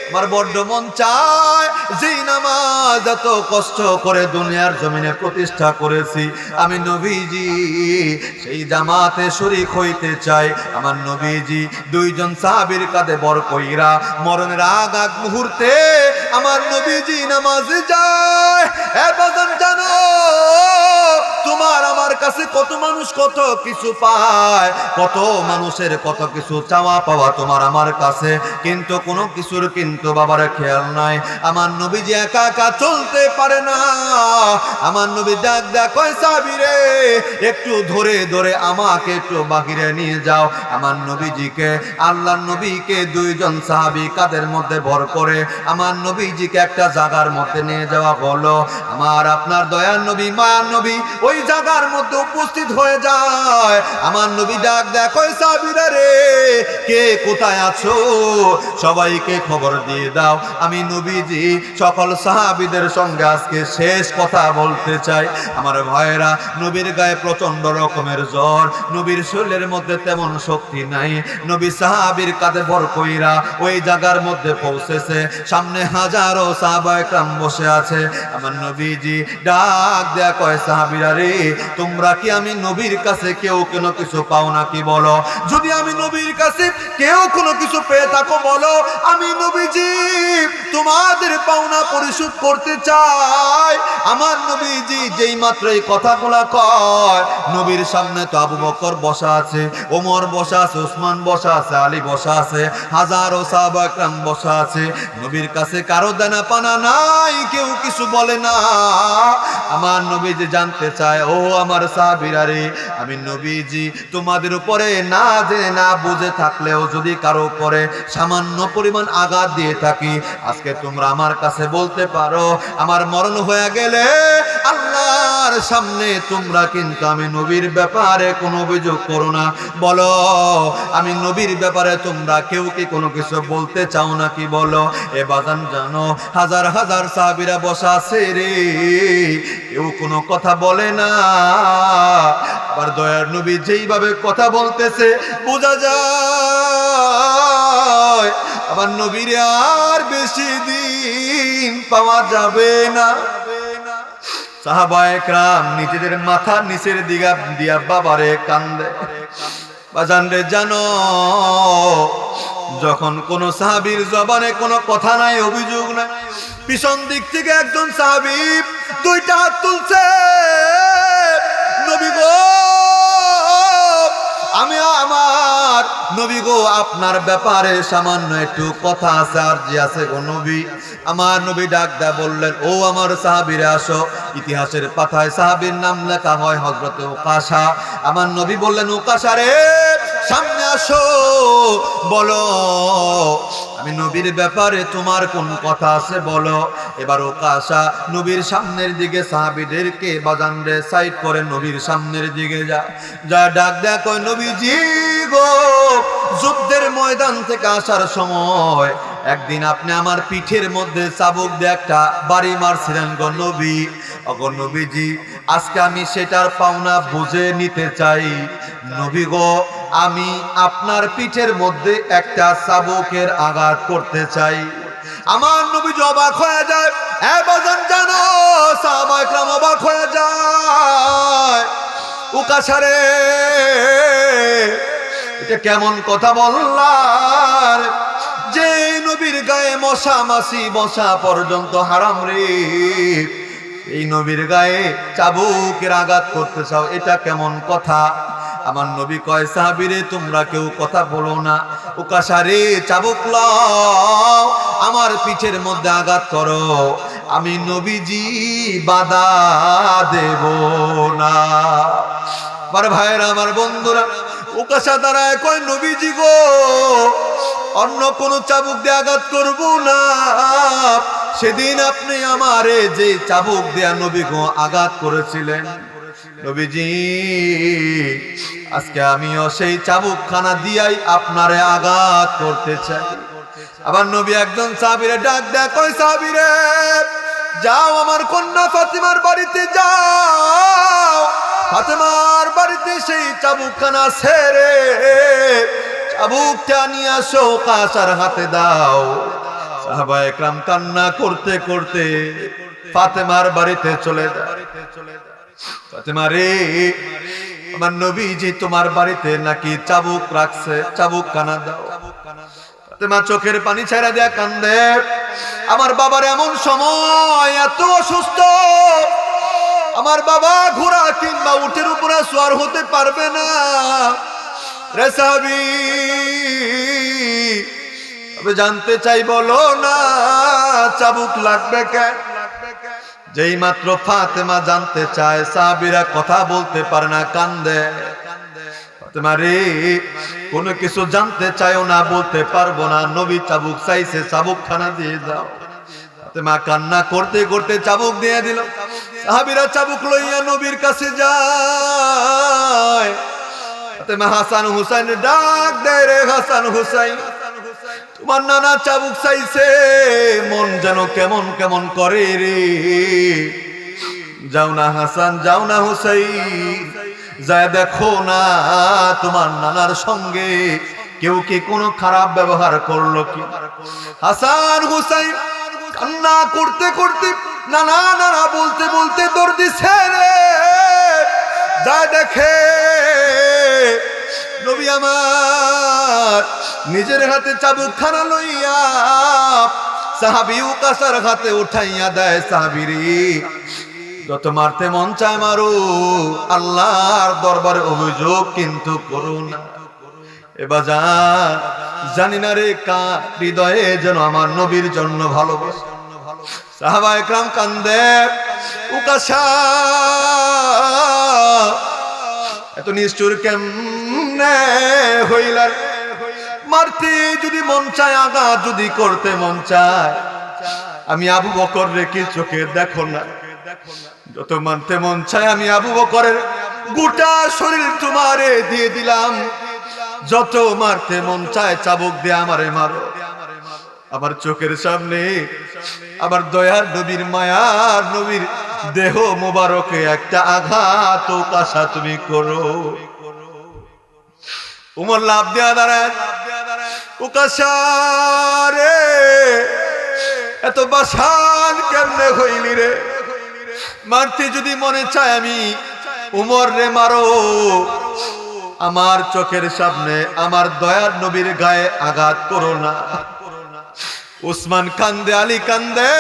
আমার বড্ড মন চায় যেই নামাজ এত কষ্ট করে দুনিয়ার জমিনে প্রতিষ্ঠা করেছি, আমি নবীজি সেই জামাতে শরীক হইতে চাই। আমার নবীজি দুইজন সাহাবীর কাঁধে বর কইরা মরণের আগ মুহূর্তে আমার নবীজি নামাজে যায়। এ বাজান জানো, তোমার আমার কাছে কত মানুষ কত কিছু পায়, কত মানুষের কত কিছু চাওয়া পাওয়া তোমার আমার কাছে, কিন্তু কোনো কিছুর কিন্তু বাবার খেয়াল নাই। আমার নবীজি একা একা চলতে পারে না। আমার নবী ডাক ডাক কয় সাহাবী রে, একটু ধরে ধরে আমাকে একটু বাহিরে নিয়ে যাও। আমার নবীজিকে, আল্লাহর নবীকে দুইজন সাহাবী কাদের মধ্যে ভর করে আমার নবীজিকে একটা জায়গার মধ্যে নিয়ে যাওয়া হলো। আমার আপনার দয়ার নবী মায়ার নবী ওই জায়গার মধ্যে উপস্থিত হয়ে যায়। আমার নবী ডাক দেয় কয় সাহাবীরা রে, কে কোথায় আছো, সবাইকে খবর দিয়ে দাও। আমি নবীজি সকল সাহাবীদের সঙ্গে আজকে শেষ কথা বলতে চাই। আমার ভাইয়েরা, নবীর গায়ে প্রচন্ড রকমের জ্বর, নবীর শরীরের মধ্যে তেমন শক্তি নাই। নবী সাহাবীর কাঁধে ভর কইরা ওই জায়গার মধ্যে পৌঁছেছে। সামনে হাজারো সাহাবায়ে কেরাম বসে আছে। আমার নবীজি ডাক দেয়া কয় সাহাবীরা রে, তোমরা কি আমি নবীর কাছে কেউ কোনো কিছু পাও নাকি বলো? যদি আমি নবীর কাছে কেউ কোনো কিছু পেয়ে থাকো বলো, আমি নবীজি তোমাদের পাওনা পরিশোধ করতে চাই। আমার নবীজি যেই মাত্র এই কথাগুলা কয়, নবীর সামনে তো আবু বকর বসা আছে, ওমর বসা আছে, উসমান বসা আছে, আলী বসা আছে, হাজারো সাহাবায়ে কেরাম বসা আছে। নবীর কাছে কারো দানা পানা নাই, কেউ কিছু বলে না। আমার নবীজি জানতে চায়, ও আমার সাহাবীরা রে, আমি নবীজি তোমাদের উপরে না জেনে না বুঝে থাকলেও যদি কারো উপরে সামান্য পরিমাণ আঘাত দিয়ে থাকি, আজকে তোমরা আমার কাছে বলতে পারো। আমার মরণ হয়ে গেলে আল্লাহর সামনে তোমরা কিন্তু আমি নবীর ব্যাপারে কোনো অভিযোগ করো না। বলো, আমি নবীর ব্যাপারে তোমরা কেউ কি কোনো কিছু বলতে চাও নাকি বলো? এ বাজান জানো, হাজার হাজার সাহাবীরা বসা আছে রে, কেউ কোনো কথা বলে না। আবার দয়ার নবী যেইভাবে কথা বলতেছে বোঝা যায় আবার নবীর আর বেশি দিন পাওয়া যাবে না। সাহাবায়ে কেরাম নিজেদের মাথার নিচের দিকে দিয়া বাবারে কান্দে। বাজান রে, জানো, যখন কোন সাহাবীর জবানে কোনো কথা নাই, অভিযোগ নাই, পিছন দিক থেকে একজন সাহাবী দুইটা হাত তুলছে, নবী গো, আমি আমার নবী গো, আপনার ব্যাপারে সামান্য একটু কথা আছে, আর যে আছে গো নবী। আমার নবী ডাক দেয়া বললেন, ও আমার সাহাবীরা আসো। ইতিহাসের পাতায় সাহাবীর নাম লেখা হয় হযরত উকাশা। আমার নবী বললেন, উকাশা রে, সামনে আসো, বলো আমি নবীর ব্যাপারে তোমার কোন কথা আছে বলো। এবার উকাশা নবীর সামনের দিকে সাহাবীদেরকে বাজান রে সাইড করে নবীর সামনের দিকে যা ডাক দেয়া কয়, নবীজি গো, যুদ্ধের ময়দান থেকে আসার সময় একদিন আপনি আমার পিঠের মধ্যে চাবুক দিয়ে একটা বাড়ি মারছিলেন গো নবী। ওগো নবীজি, আজকে আমি সেটার পাওনা বুঝে নিতে চাই। নবী গো, আমি আপনার পিঠের মধ্যে একটা চাবুকের আঘাত করতে চাই। আমার নবী অবাক হয়ে যায়। এ বাজান জানো, সাহাবায়ে কেরাম অবাক হয়ে যায়। উকাশা রে, এটা কেমন কথা বললার, যে নবীর গায়ে মশা মাছি বসা পর্যন্ত হারাম রে, এই নবীর গায়ে চাবুকের আঘাত করতে চাও, এটা কেমন কথা? আমার নবী কয়, সাহাবীরে তোমরা কেউ কথা বলো না। উকাশা রে, চাবুক লও, আমার পিঠের মধ্যে আঘাত করো, আমি নবীজি বাধা দেব না। আমার ভাইরা, আমার বন্ধুরা, উকাশা দাঁড়ায় কয়, নবীজি গো, অন্য কোন চাবুক দিয়ে আঘাত করব না। সেদিন আপনি আমারে যে চাবুক দিয়া নবী গো আঘাত করেছিলেন, নবীজি আজকে আমিও সেই চাবুক খানা দিয়াই আপনারে আঘাত করতে চাই। আবার নবী একজন সাহাবীরে ডাক দেয়া কয়, সাহাবীরে যাও, আমার কন্যা ফাতিমার বাড়িতে যাও, ফাতিমার বাড়িতে সেই চাবুকখানা ছেড়ে চাবুকটা নিয়ে আসো, উকাশার হাতে দাও। সাহাবায়ে কেরাম কান্না করতে করতে ফাতিমার বাড়িতে চলে যায়। ফাতিমা রে, আমার নবীজি তোমার বাড়িতে নাকি চাবুক রাখছে, চাবুকখানা দাও। ফাতিমা চোখের পানি ছেড়ে দেয়া কান্দে। আমার বাবার এমন সময়, এত অসুস্থ, আমার বাবা ঘোড়া কিংবা উটের উপরে সওয়ার হতে পারবে না রে সাহাবী তবে জানতে চাই বলো না চাবুক লাগবে কেন যেই মাত্র ফাতেমা জানতে চায় সাহাবীরা কথা বলতে পারে না কান্দে ফাতেমা রে কোনো কিছু জানতে চাইও না বলতে পারবো না নবী চাবুক চাইছে চাবুক খানা দিয়ে দাও ফাতেমা কান্না করতে করতে চাবুক দিয়ে দিল সাহাবীরা চাবুক লইয়া নবীর কাছে যায় ফাতেমা হাসান হুসাইন ডাক দেয় রে হাসান হুসাইন তোমার নানা চাবুক চাইছে মন যেন কেমন কেমন করে রে যাও না হাসান যাও না হুসাইন যায় দেখো না তোমার নানার সঙ্গে কেউ কি কোনো খারাপ ব্যবহার করলো কি হাসান হুসাইন কান্না করতে করতে নানা নানা বলতে বলতে দৌড় দিছে রে যায় দেখে নবী আমার নিজের হাতে চাবুক খানা লইয়া সাহাবী উকাসার হাতে উঠাইয়া দেয় সাহাবীরে যত মারতে মন চায় মারো আল্লাহর দরবারে অভিযোগ কিন্তু করো না এবাজান জানি না রে কার হৃদয়ে যেন আমার নবীর জন্য ভালোবাসা সাহাবায়ে کرام কান্দে উকাসা এত নিষ্ঠুর কেমনে হইলার মারতে যদি মন চায় আঘাত যদি করতে মন চায় আমি আবু বকর রেখে চোখে দেখো না যত মানতে মন চায় আমি আবু বকরের গোটা শরীর তোমারে দিয়ে দিলাম যত মারতে মন চায় চাবুক দিয়ে আমারে মারো আমার চোখের সামনে আবার দয়ার নবীর মায়ার নবীর দেহ মোবারকে একটা আঘাত ও কাশা তুমি করো উমর লাভ দেয়া দাঁড়ায় ও কাশা রে এত বাসান কেমনে হইলি রে মারতে যদি মনে চায় আমি উমর রে মারো আমার চোখের সামনে আমার দয়ার নবীর গায়ে আঘাত করো না উসমান কান্দে আলী কান্দে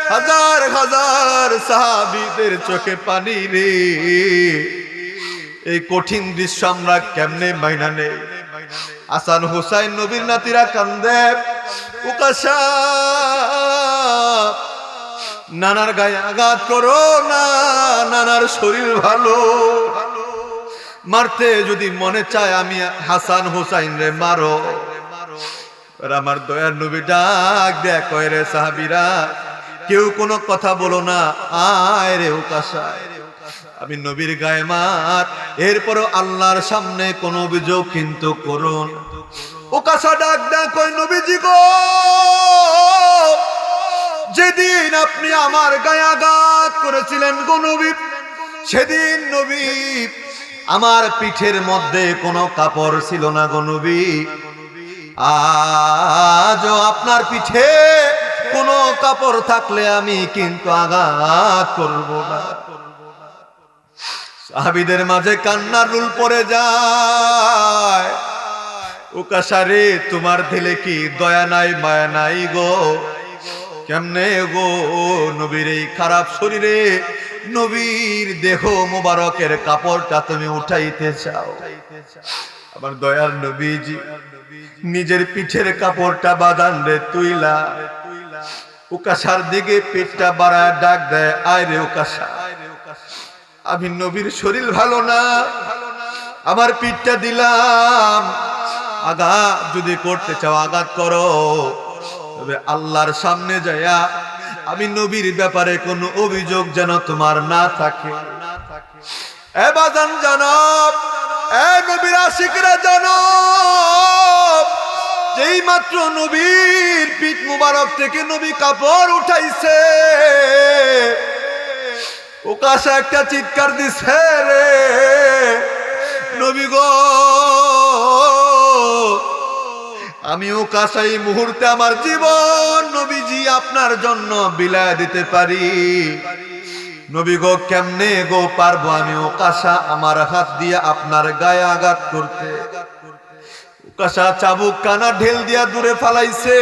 হাজার হাজার সাহাবীদের চোখে পানি রে এই কঠিন দৃশ্য আমরা কেমনে মাইনা নেই হাসান হুসাইন নবীর নাতিরা কান্দে উকাশা নানার গায়ে আঘাত করো না নানার শরীর ভালো মারতে যদি মনে চায় আমি হাসান হুসাইন রে মারো আর আমার দয়ার নবী ডাক দেয়া কয় রে সাহাবীরা কেউ কোনো কথা বলো না আয় রে উকাশা আমি নবীর গায়ে মার এরপরও আল্লাহর সামনে কোনো অভিযোগ কিন্তু করুন উকাশা ডাক দেয়া কয় নবীজি গো যেদিন আপনি আমার গায়ে আঘাত করেছিলেন গো নবী সেদিন নবী আমার পিঠের মধ্যে কোনো কাপড় ছিল না গো নবী আজও আপনার পিঠে কোনো কাপড় থাকলে আমি কিন্তু আঘাত করব না সাহাবীদের মাঝে কান্নার রুল পড়ে যায় উকাশা রে তোমার দিলে কি দয়া নাই মায়া নাই গো কেমনে গো নবীর এই খারাপ শরীরে নবীর দেহ মোবারকের কাপড়টা তুমি উঠাইতে চাও আমার দয়ার নবীজি নিজের পিঠের কাপড়টা বাঁধান রে তুইলা উকাশার দিকে পেটটা বাড়ায় ডাক দেয় আয় রে উকাশা আমি নবীর শরীর ভালো না আমার পিঠটা দিলাম আঘাত যদি করতে চাও আঘাত করো তবে আল্লাহর সামনে যায়া আমি নবীর ব্যাপারে কোনো অভিযোগ যেন তোমার না থাকে এ বাজান জানাব এ নবীর আশিকরা জানাব যেই মাত্র নবীর পিঠ মুবারক থেকে নবী কাপড় উঠাইছে উকাশা একটা চিৎকার দিছে রে নবী গো আমি উকাশা এই মুহূর্তে আমার জীবন নবীজি আপনার জন্য বিলায় দিতে পারি নবী গো কেমনে গো পারবো আমি উকাশা আমার হাত দিয়ে আপনার গায়ে আঘাত করতে উকাশা চাবুক কানা ঢেল দিয়া দূরে ফালাইছে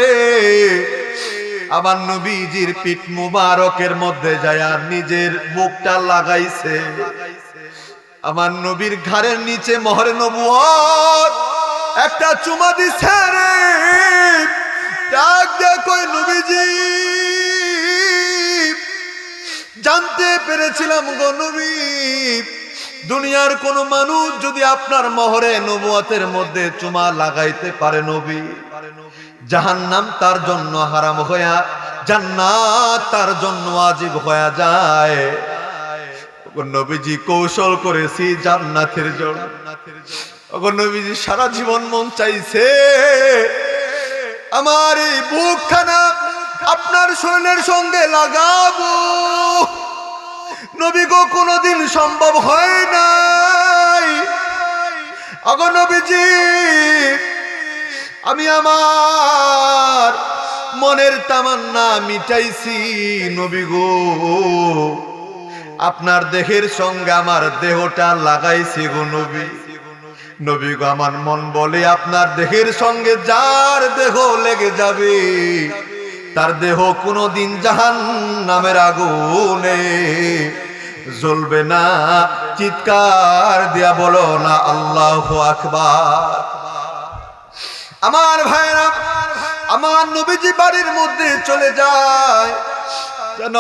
আমার নবীজির পিঠ মুবারকের মধ্যে যায়া নিজের বুকটা লাগাইছে। আমার নবীর ঘাড়ের নিচে মোহরে নবুয়ত একটা চুমা দিছে রে। ডাক দেয়া কই নবীজি, জানতে পেরেছিলাম গো নবী, দুনিয়ার কোন মানুষ যদি আপনার মোহরে নবুয়তের মধ্যে চুমা লাগাইতে পারে নবী, জাহান্নাম তার জন্য হারাম হইয়া জান্নাত তার জন্য ওয়াজিব হয়ে যায়। নবীজি কৌশল করেছি জান্নাতের জন্য। নবীজি সারা জীবন মন চাইছে আমার এই বুকখানা আপনার শরীরের সঙ্গে লাগাবো। নবী গো কোনদিন সম্ভব হয় নাই। নবীজি আমি আমার মনের তামান্না মিটাইছি নবী গো, আপনার দেহের সঙ্গে আমার দেহটা লাগাইছি গো নবী। নবী গো আমার মন বলে আপনার দেহের সঙ্গে যার দেহ লেগে যাবে তার দেহ কোনদিন জাহান্নামের আগুনে জ্বলবে না। চিৎকার দিয়া বলো না আল্লাহু আকবার। আমার ভাইরা, আমার নবীজি বাড়ির মধ্যে চলে যায় যেন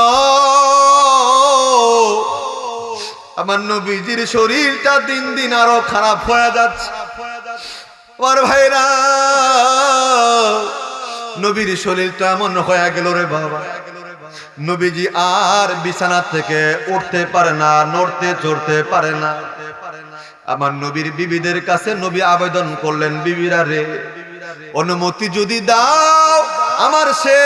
আমার নবীজির শরীরটা দিন দিন আরো খারাপ হয়ে যাচ্ছে। আমার ভাইরা, নবীর শরীরটা এমন হয়ে গেল রে বাবা, নবীজি আর বিছানা থেকে উঠতে পারে না, নড়তে চড়তে পারে না। আমার নবীর বিবিদের কাছে নবী আবেদন করলেন, বিবিরা রে অনুমতি যদি দাও আমার সে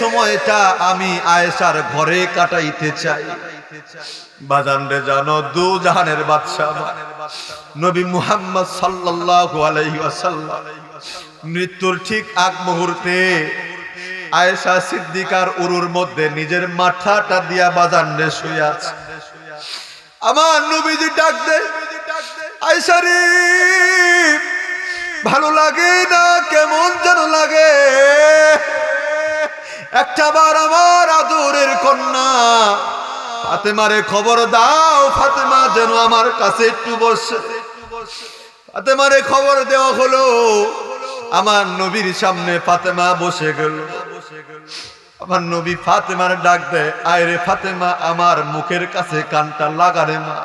সময়টা আমি আয়েশার ঘরে কাটাইতে চাই। বাজান রে জানো দু জাহানের বাদশা নবী মুহাম্মদ সাল্লাল্লাহু আলাইহি ওয়াসাল্লাম মৃত্যুর ঠিক আগ মুহূর্তে আয়েশা সিদ্দিকার উরুর মধ্যে নিজের মাথাটা দিয়া বাজান রে শুয়ে আছে। আমার নবীজি ডাক দেয়, আয়েশা রে ভালো লাগে না, কেমন যেন লাগে। একটাবার আমার আদরের কন্যা ফাতেমারে খবর দাও, ফাতেমা যেন আমার কাছে একটু বসে। ফাতেমারে খবর দেওয়া হলো, আমার নবীর সামনে ফাতেমা বসে গেল। আমার নবী ফাতেমার ডাক দেয়, আয় রে ফাতেমা আমার মুখের কাছে কানটা লাগারে মা।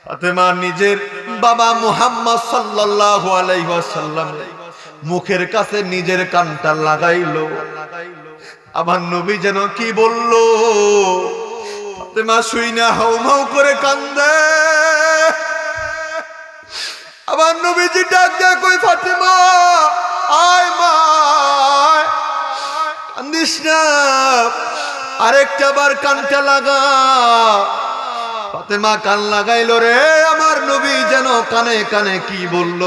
ফাতেমা নিজের বাবা মুহাম্মদ সাল্লাল্লাহু আলাইহি ওয়াসাল্লাম মুখের কাছে নিজের কানটা লাগাইলো। আমার নবী যেন কি বলল, ফাতেমা শুইনা হাউমাউ করে কান্দে। আমার নবীজি ডাক দেয়, কই ফাতেমা আয় মা, কান্দিস না, আরেকটা বার কানটা লাগা। ফাতেমা কান লাগাইলো রে। আমার নবী যেন কানে কানে কি বলল।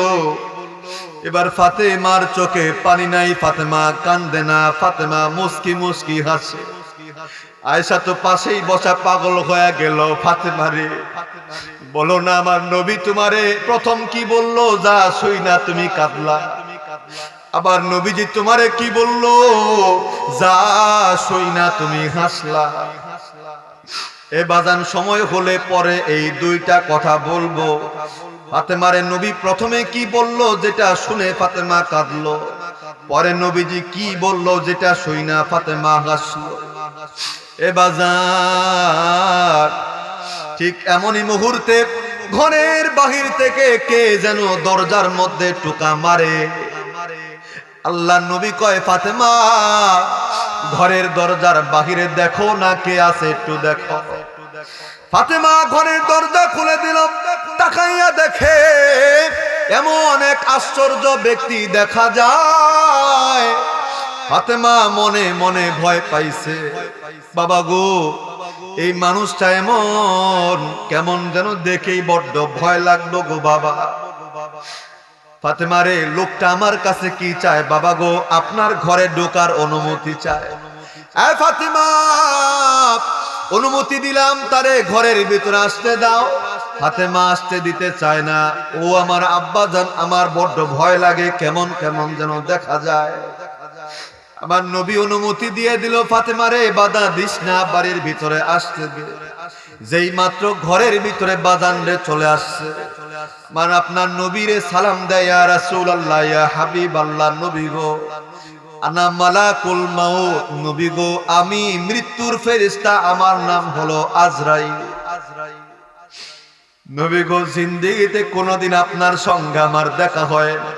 এবার ফাতেমার চোখে পানি নাই, ফাতেমা কান্দে না, ফাতেমা মুস্কি মুস্কি হাসে। আয়েশা তো পাশেই বসা পাগল হয়ে গেল। ফাতেমা রে বলো না আমার নবী তোমারে প্রথম কি বলল, যা শুই না তুমি কাঁদলা। আবার নবীজি তোমারে কি বলল, যা শুই না তুমি হাসলা। এ বাজান সময় হলে পরে এই দুইটা কথা বলবো। ফাতেমারে নবী প্রথমে কি বলল যেটা শুনে ফাতেমা কাঁদলো, পরে নবীজি কি বলল যেটা শুই না ফাতেমা হাসলো। এ বাজার ঠিক এমনই মুহূর্তে ঘরের বাহির থেকে কে যেন দরজার মধ্যে টোকা মারে। আল্লাহ নবী কয়, ফাতেমা ঘরের দরজার বাহিরে দেখো না কে আছে, একটু দেখো। ফাতেমা ঘরের দরজা খুলে দিল, তাকাইয়া দেখে এমন এক আশ্চর্য ব্যক্তি দেখা যায়। ফাতেমা মনে মনে ভয় পাইছে, বাবা গো এই মানুষটা এমন, কেমন যেন দেখেই বড্ড ভয় লাগলো গো বাবা। ফাতেমা রে লোকটা আমার কাছে কি চায়? বাবা গো আপনার ঘরে ঢোকার অনুমতি চায়। ফাতেমা অনুমতি দিলাম, তারে ঘরের ভিতরে আসতে দাও। ফাতেমা আসতে দিতে চায় না। ও আমার আব্বা জান, আমার বড্ড ভয় লাগে, কেমন কেমন যেন দেখা যায়। আমার নবী অনুমতি দিয়ে দিল, ফাতেমারে বাধা দিস না, বাড়ির ভিতরে আসতে দে। যেই মাত্র ঘরের ভিতরে বাজান রে চলে আসছে, মানে আপনার নবীরে সালাম দেয়, ইয়া রাসূলুল্লাহ, ইয়া হাবিবাল্লাহ, নবী গো, আনা মালাকুল মাউত, নবী গো আমি মৃত্যুর ফেরেশতা, আমার নাম হলো আজরাইল। নবী গো জিন্দেগিতে কোনোদিন আপনার সঙ্গে আমার দেখা হয় না।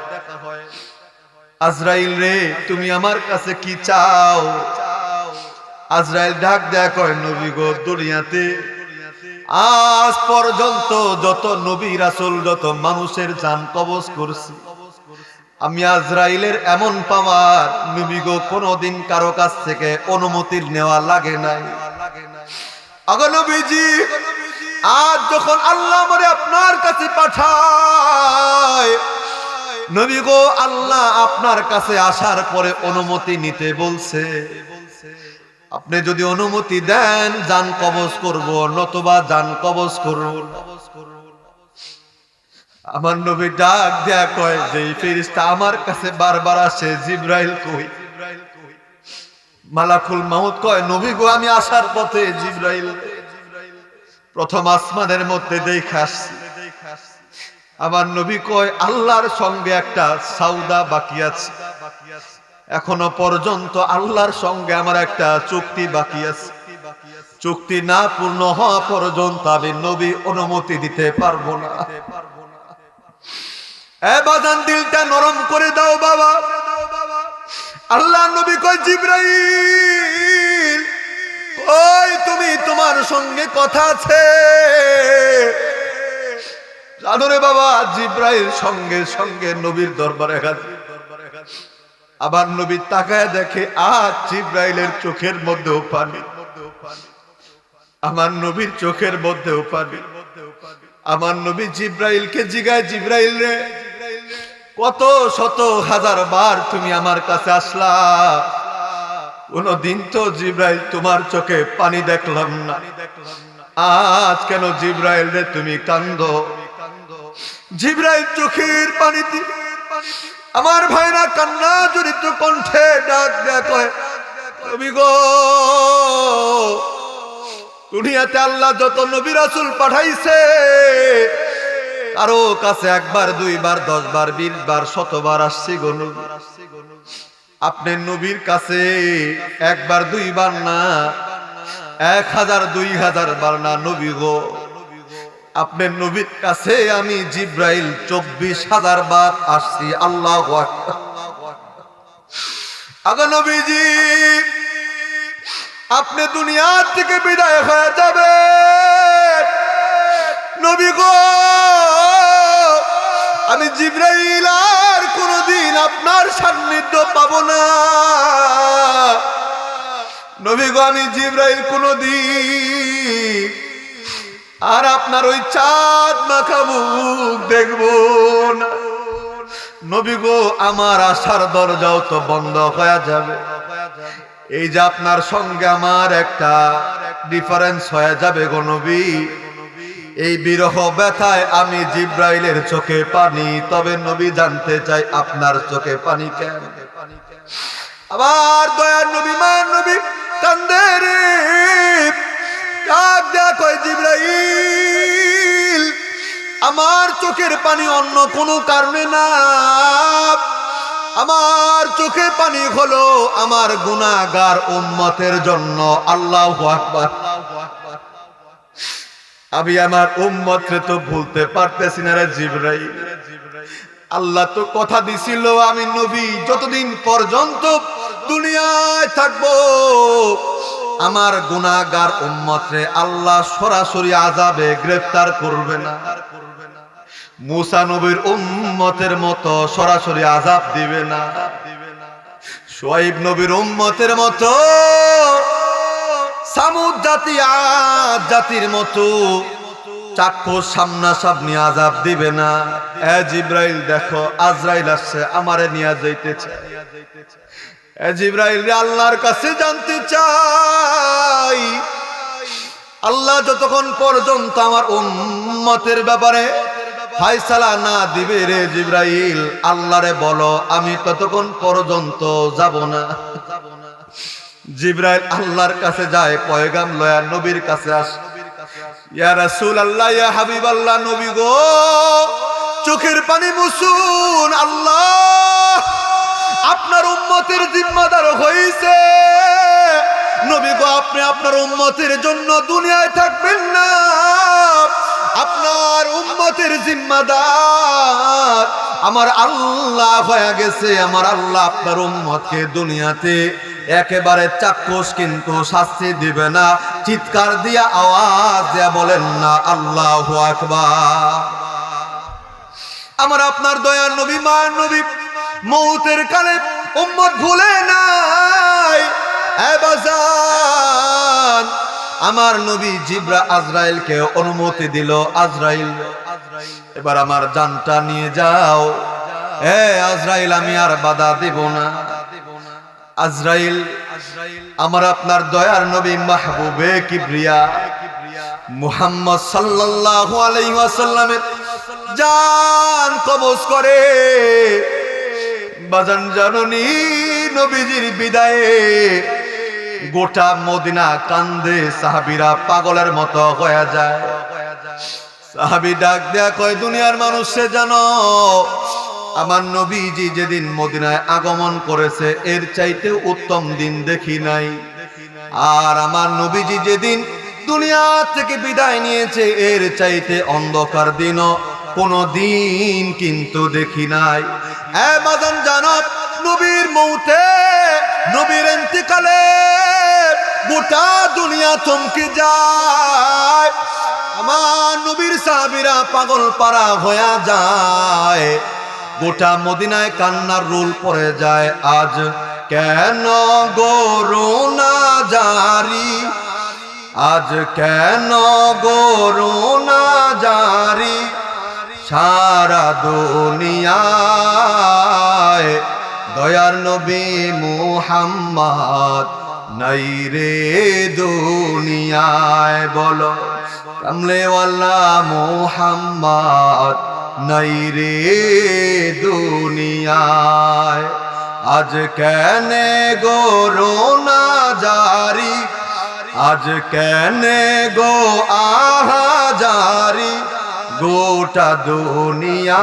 আজরাইল রে, তুমি আমার কাছে কি চাও? আজরাইল ডাক দেয়া কয়, নবী গো দুনিয়াতে আজ পর্যন্ত যত নবী রাসূল, যত মানুষের জান কবজ করছি, আমি আজরাইলের এমন পাওয়ার নবী গো কোনোদিন কারো কাছ থেকে অনুমতি নেওয়া লাগে নাই। আগো নবীজি, আজ যখন আল্লাহ আমারে আপনার কাছে পাঠায়, নবী গো আল্লাহ আপনার কাছে আসার পরে অনুমতি নিতে বলছে, আপনি যদি অনুমতি দেন জান কবজ করব, নতুবা জান কবজ করব। আমার নবী ডাক দেয়া কয়, যেই ফেরেশতা আমার কাছে বারবার আসে, জিবরাইল কই? মালাকুল মাউত কয়, নবী গো আমি আসার পথে জিবরাইল প্রথম আসমানের মধ্যে দেখা আসছি। আমার নবী কয়, আল্লাহর সঙ্গে একটা সওদা বাকি আছে, এখনো পর্যন্ত আল্লাহর সঙ্গে আমার একটা চুক্তি বাকি আছে, চুক্তি না পূর্ণ হওয়া পর্যন্ত আমি নবী অনুমতি দিতে পারবো না। এ বাজান, দিলটা নরম করে দাও বাবা। আল্লাহ নবী কয়, জিবরাইল ওই তুমি, তোমার সঙ্গে কথা আছে। জানো রে বাবা, জিবরাইল সঙ্গে সঙ্গে নবীর দরবারে হাজির। আবার নবী তাকায় দেখে, আজ জিবরাইলের চোখের মধ্যেও পানি, আমার নবীর চোখের মধ্যেও পানি। আমার নবী জিবরাইলকে জিগায়, জিবরাইল রে, কত শত হাজার বার তুমি আমার কাছে আসলা, কোনদিন তো জিবরাইল তোমার চোখে পানি দেখলাম না, আজ কেন জিবরাইল রে তুমি কান্দো? জিবরাইল চোখের পানিতে আমার ভাইরা কান্না জড়িত কণ্ঠে ডাক দেয়া কয়, নবী গো, দুনিয়াতে আল্লাহ যত নবী রাসূল পাঠাইছে, কারো কাছে একবার, দুইবার, 10 বার, 20 বার, 100 বার আসছি গো নবী। আপনি নবীর কাছে একবার, দুইবার না, 1000, 2000 বার না নবী গো, আপনার নবীর কাছে আমি জিবরাইল 24,000 বার আসছি। আল্লাহু আকবার। আগো নবীজি, আপনি দুনিয়া থেকে বিদায় হয়ে যাবে, নবী গো আমি জিবরাইল আর কোনদিন আপনার সান্নিধ্য পাবো না। নবী গো আমি জিবরাইল কোনদিন আর আপনার ওই চাঁদ মাখা মুখ দেখবো না। নবী গো আমার আশার দরজাও তো বন্ধ হয়ে যাবে, এই যে আপনার সঙ্গে আমার একটা ডিফারেন্স হয়ে যাবে গো নবী। এই বিরহ ব্যথায় আমি জিবরাইলের চোখে পানি, তবে নবী জানতে চাই আপনার চোখে পানি কেন? আবার দয়ার নবী, মায়ের নবী কান্দে রে, ডাক দেয়া কয়, জিবরাইল আমার চোখের পানি অন্য কোনো কারণে না, আমার চোখে পানি হলো আমার গুনাহগার উম্মতের জন্য। আল্লাহু আকবার। আমি আমার উম্মতরে তো ভুলতে পারতেছি না রে জিবরাইল। আল্লাহ তো কথা দিছিল, আমি নবী যতদিন পর্যন্ত দুনিয়ায় থাকবো আমার গুনাহগার উম্মতরে আল্লাহ সরাসরি আযাবে গ্রেফতার করবে না। মুসা নবীর উম্মতের মতো সরাসরি আযাব দিবে না, শুআয়ব নবীর উম্মতের মতো, সামুদ জাতি, আদ জাতির মতো চাক্ষুষ সামনাসামনি আযাব দিবে না। এ জিবরাইল দেখো, আজরাইল আসছে, আমারে নিয়ে যাইতেছে। এ জিবরাইল রে, আল্লাহর কাছে জানতে চাই, আল্লাহ যতক্ষণ পর্যন্ত আমার উম্মতের ব্যাপারে ফয়সালা না দিবে রে জিবরাইল, আল্লাহরে বলো আমি ততক্ষণ পর্যন্ত যাব না। জিবরাইল আল্লাহর কাছে যায়, পয়গাম লয়া নবীর কাছে আসে। ইয়া রাসূলুল্লাহ, ইয়া হাবিবাল্লাহ, নবী গো চোখের পানি মুছুন, আল্লাহ আপনার উম্মতের জিম্মাদার হইছে। নবী গো আপনি আপনার উম্মতের জন্য দুনিয়ায় থাকবেন না, আপনার উম্মতের জিম্মাদার আমার আল্লাহ হয়ে গেছে। আমার আল্লাহ আপনার উম্মতকে দুনিয়াতে একেবারে চাক্ষুষ কিন্তু শাস্তি দিবে না। চিৎকার দিয়া আওয়াজ দিয়া বলেন না আল্লাহু আকবার। আমার আপনার দয়ার নবী, মায়ের নবী মৌতের কালে উম্মত ভুলে নাই। এ বাজান, আমার নবী আজরাইলকে অনুমতি দিল, আজরাইল এবার আমার জানটা নিয়ে যাও। এ আজরাইল আমি আর বাধা দেব না। আজরাইল আমার আপনার দয়ার নবী মাহবুবে কিবরিয়া মুহাম্মদ সাল্লাল্লাহু আলাইহি ওয়াসাল্লামের জান কবজ করে। বাজান জাননি নবীজির বিদায়ে গোটা মদিনা কান্দে, সাহাবীরা পাগলের মতো হয়ে যায়। সাহাবী ডাক দেয়া কয়, দুনিয়ার মানুষে জানো আমার নবীজি যেদিন মদিনায় আগমন করেছে এর চাইতে উত্তম দিন দেখি নাই। আর আমার নবীজি যেদিন দুনিয়া থেকে বিদায় নিয়েছে এর চাইতে অন্ধকার দিনও কোনো দিন কিন্তু দেখি নাই। এ বাজান জানো নবীর মৌতে, নবীর ইন্তিকালে গোটা দুনিয়া থমকে যায়। আমার নবীর সাহাবীরা পাগল পারা হয়ে যায়। গোটা মদিনায় কান্নার রোল পড়ে যায়। আজ কেন করুণা জারি, আজ কেন করুণা জারি সারা দুনিয়ায়। দয়ার নবী মুহাম্মদ নাই রে দুনিয়ায়, বলো কামলেওয়ালা মুহাম্মদ নাই রে দুনিয়ায়। আজ কেনে করুণা জারি, আজ কেনে গো আহা জারি গোটা দুনিয়ায়।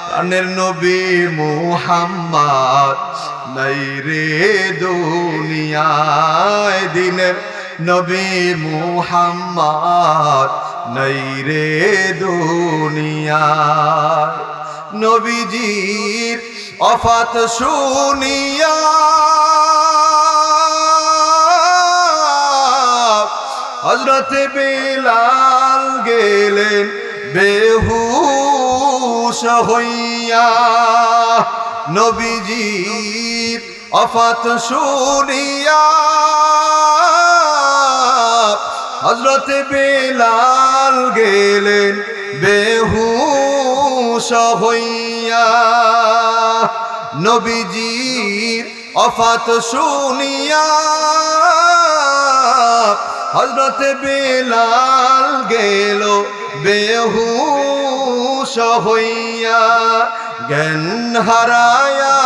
প্রাণের নবী মুহাম্মদ নাই রে দুনিয়ায়, দিনের নবী মুহাম্মদ নাই রে দুনিয়ায়। নবীজির ওফাত শুনিয়া হযরত বিলাল গেলেন বেহুশ হইয়া। নবীজির ওফাত শুনিয়া হযরত বিলাল গেলেন বেহুশ হইয়া। নবীজির ওফাত শুনিয়া হযরত বিলাল গেল বেহুশ হইয়া। জ্ঞান হারায়া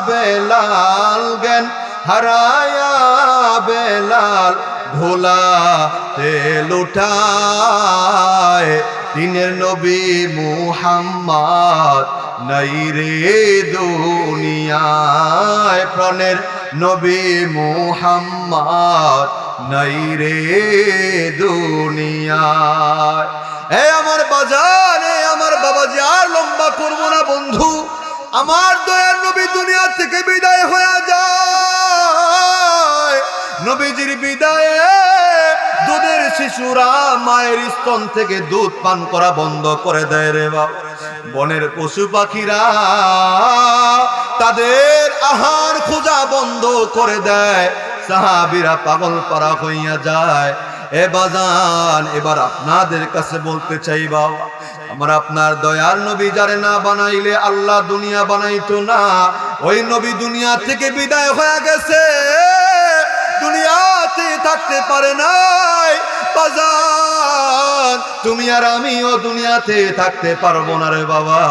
বেলাল, জ্ঞান হারায়া বেলাল ধুলাতে লুটায়। দিনের নবী মুহাম্মদ নাই রে দুনিয়ায়, প্রাণের নবী মুহাম্মদ নাই রে দুনিয়ায়। এ আমার বাজার, এ আমার বাবাজি, আর লম্বা করবো না বন্ধু। আমার দয়ার নবী দুনিয়া থেকে বিদায় হয়ে যায়। নবীজির বিদায়ে দুধের শিশুরা মায়ের স্তন থেকে দুধ পান করা বন্ধ করে দেয় রে বাবা। বনের পশু পাখিরা তাদের আহার খোঁজা বন্ধ করে দেয়। সাহাবীরা পাগল পারা হইয়া যায়। এ বাজান, এবার আপনাদের কাছে বলতে চাই বাবা, আমার আপনার দয়ার নবী যারে না বানাইলে আল্লাহ দুনিয়া বানাইতো না। ওই নবী দুনিয়া থেকে বিদায় হয়ে গেছে, দুনিয়াতে থাকতে পারে নাই বাজান। বাজান তুমি আর আমিও দুনিয়াতে থাকতে পারবো না রে বাবা।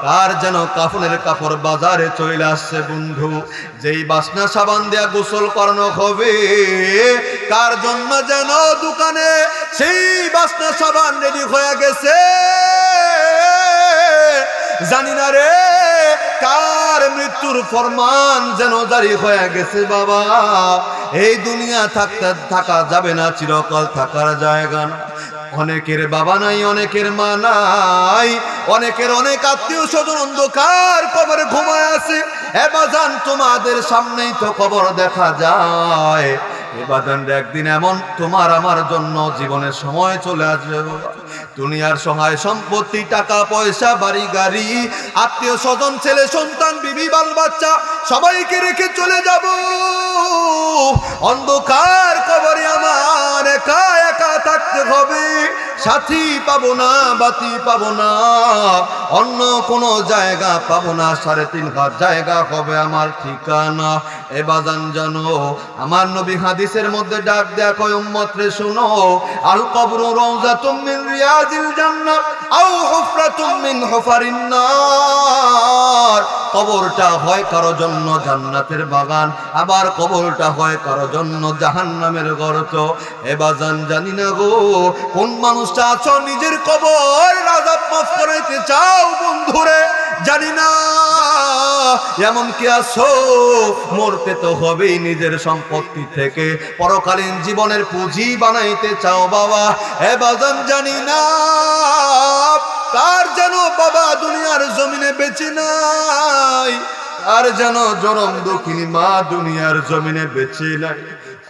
কার যেন কাফনের কাপড় বাজারে চলে আসছে বন্ধু, যেই বাসনা সাবান দিয়া গোসল করানো হবে, কার জন্য যেন দোকানে সেই বাসনা সাবান রেডি হয়ে গেছে, জানি না রে কার মৃত্যুর ফরমান যেন জারি হয়ে গেছে বাবা। এই দুনিয়া থাকা যাবে না, চিরকাল থাকার জায়গা না। অনেকের বাবা নাই, অনেকের মা নাই, অনেকের অনেক আত্মীয় স্বজন অন্ধকার কবরে ঘুমায় আছে। এ বাজান তোমাদের সামনেই তো কবর দেখা যায়। এ বাজান একদিন এমন তোমার আমার জন্য জীবনের সময় চলে আসবে বাবা। দুনিয়ার সহায় সম্পত্তি, টাকা পয়সা, বাড়ি গাড়ি, আত্মীয় স্বজন, ছেলে সন্তান, বিবি বাল বাচ্চা সবাইকে রেখে চলে যাব। অন্ধকার কবরে আমার একা একা থাকতে হবে। সাথী পাবো না, বাতি পাবো না, অন্য কোনো জায়গা পাবো না। 3.5 হাত জায়গা হবে আমার ঠিকানা। এ বাজান জানো আমার নবী হাদিসের মধ্যে ডাক দেয়া কয় উম্মত রে শোনো, আল কবরু রাউযাতুম মিন রিয়াজিল জান্নাহ আও হুফরাতুম মিন হুফারিন নার। কবরটা হয় কারো জন্য জান্নাতের বাগান, আবার কবরটা হয় কারো জন্য জাহান্নামের গর্ত। এ বাজান জানি না গো কোন মানুষটা আছো নিজের কবর আযাব মাফ করাইতে চাও বন্ধুরে, জানি না এমন কি আছো মরতে তো হবেই নিজের সম্পত্তি থেকে, পরকালীন জীবনের পুঁজি বানাইতে চাও বাবা। এ বাজান জানি না কার যেন বাবা দুনিয়ার জমিনে বেঁচে নাই, কার যেন জনম দুঃখিনী মা দুনিয়ার জমিনে বেঁচে নাই।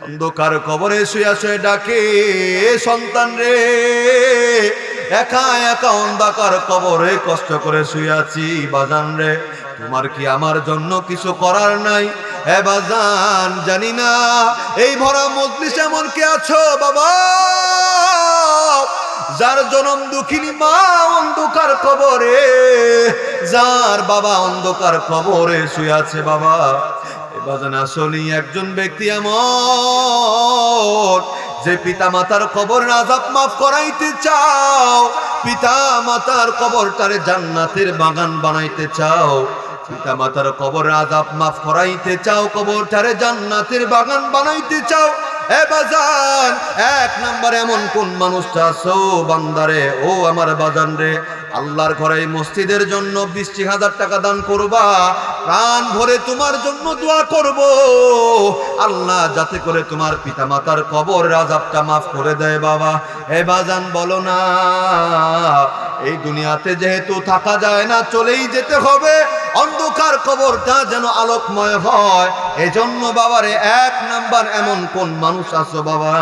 অন্ধকার কবরে শুয়ে শুয়ে ডাকে সন্তান রে, একা একা অন্ধকার কবরে কষ্ট করে শুয়ে আছি বাজান রে, তোমার কি আমার জন্য কিছু করার নাই? এ বাজান জানি না এই ভরা মজলিস এমন কে আছো বাবা, যার জনম দুঃখিনী মা অন্ধকার কবরে, যার বাবা অন্ধকার কবরে শুয়ে আছে বাবা। এ বাজান আসলে একজন ব্যক্তি এমন যে পিতা মাতার কবর আযাব মাফ করাইতে চাও, পিতা মাতার কবরটারে জান্নাতের বাগান বানাইতে চাও, পিতা মাতার কবর আযাব মাফ করাইতে চাও, কবরটারে জান্নাতের বাগান বানাইতে চাও। এ বাজান 1 নাম্বার এমন কোন মানুষটা আছো বান্দারে, ও আমার বাজান রে, আল্লাহর ঘরে মসজিদের জন্য 20,000 টাকা দান করবা, প্রাণ ভরে তোমার জন্য দোয়া করব আল্লাহ যাতে করে তোমার পিতা মাতার কবর আযাবটা মাফ করে দেয় বাবা। এ বাজান বলো না এই দুনিয়াতে যেহেতু থাকা যায় না, চলেই যেতে হবে, অন্ধকার কবরটা যেন আলোকময় হয়। এজন্য বাবারে 1 নাম্বার এমন কোন মানুষ আছো বাবা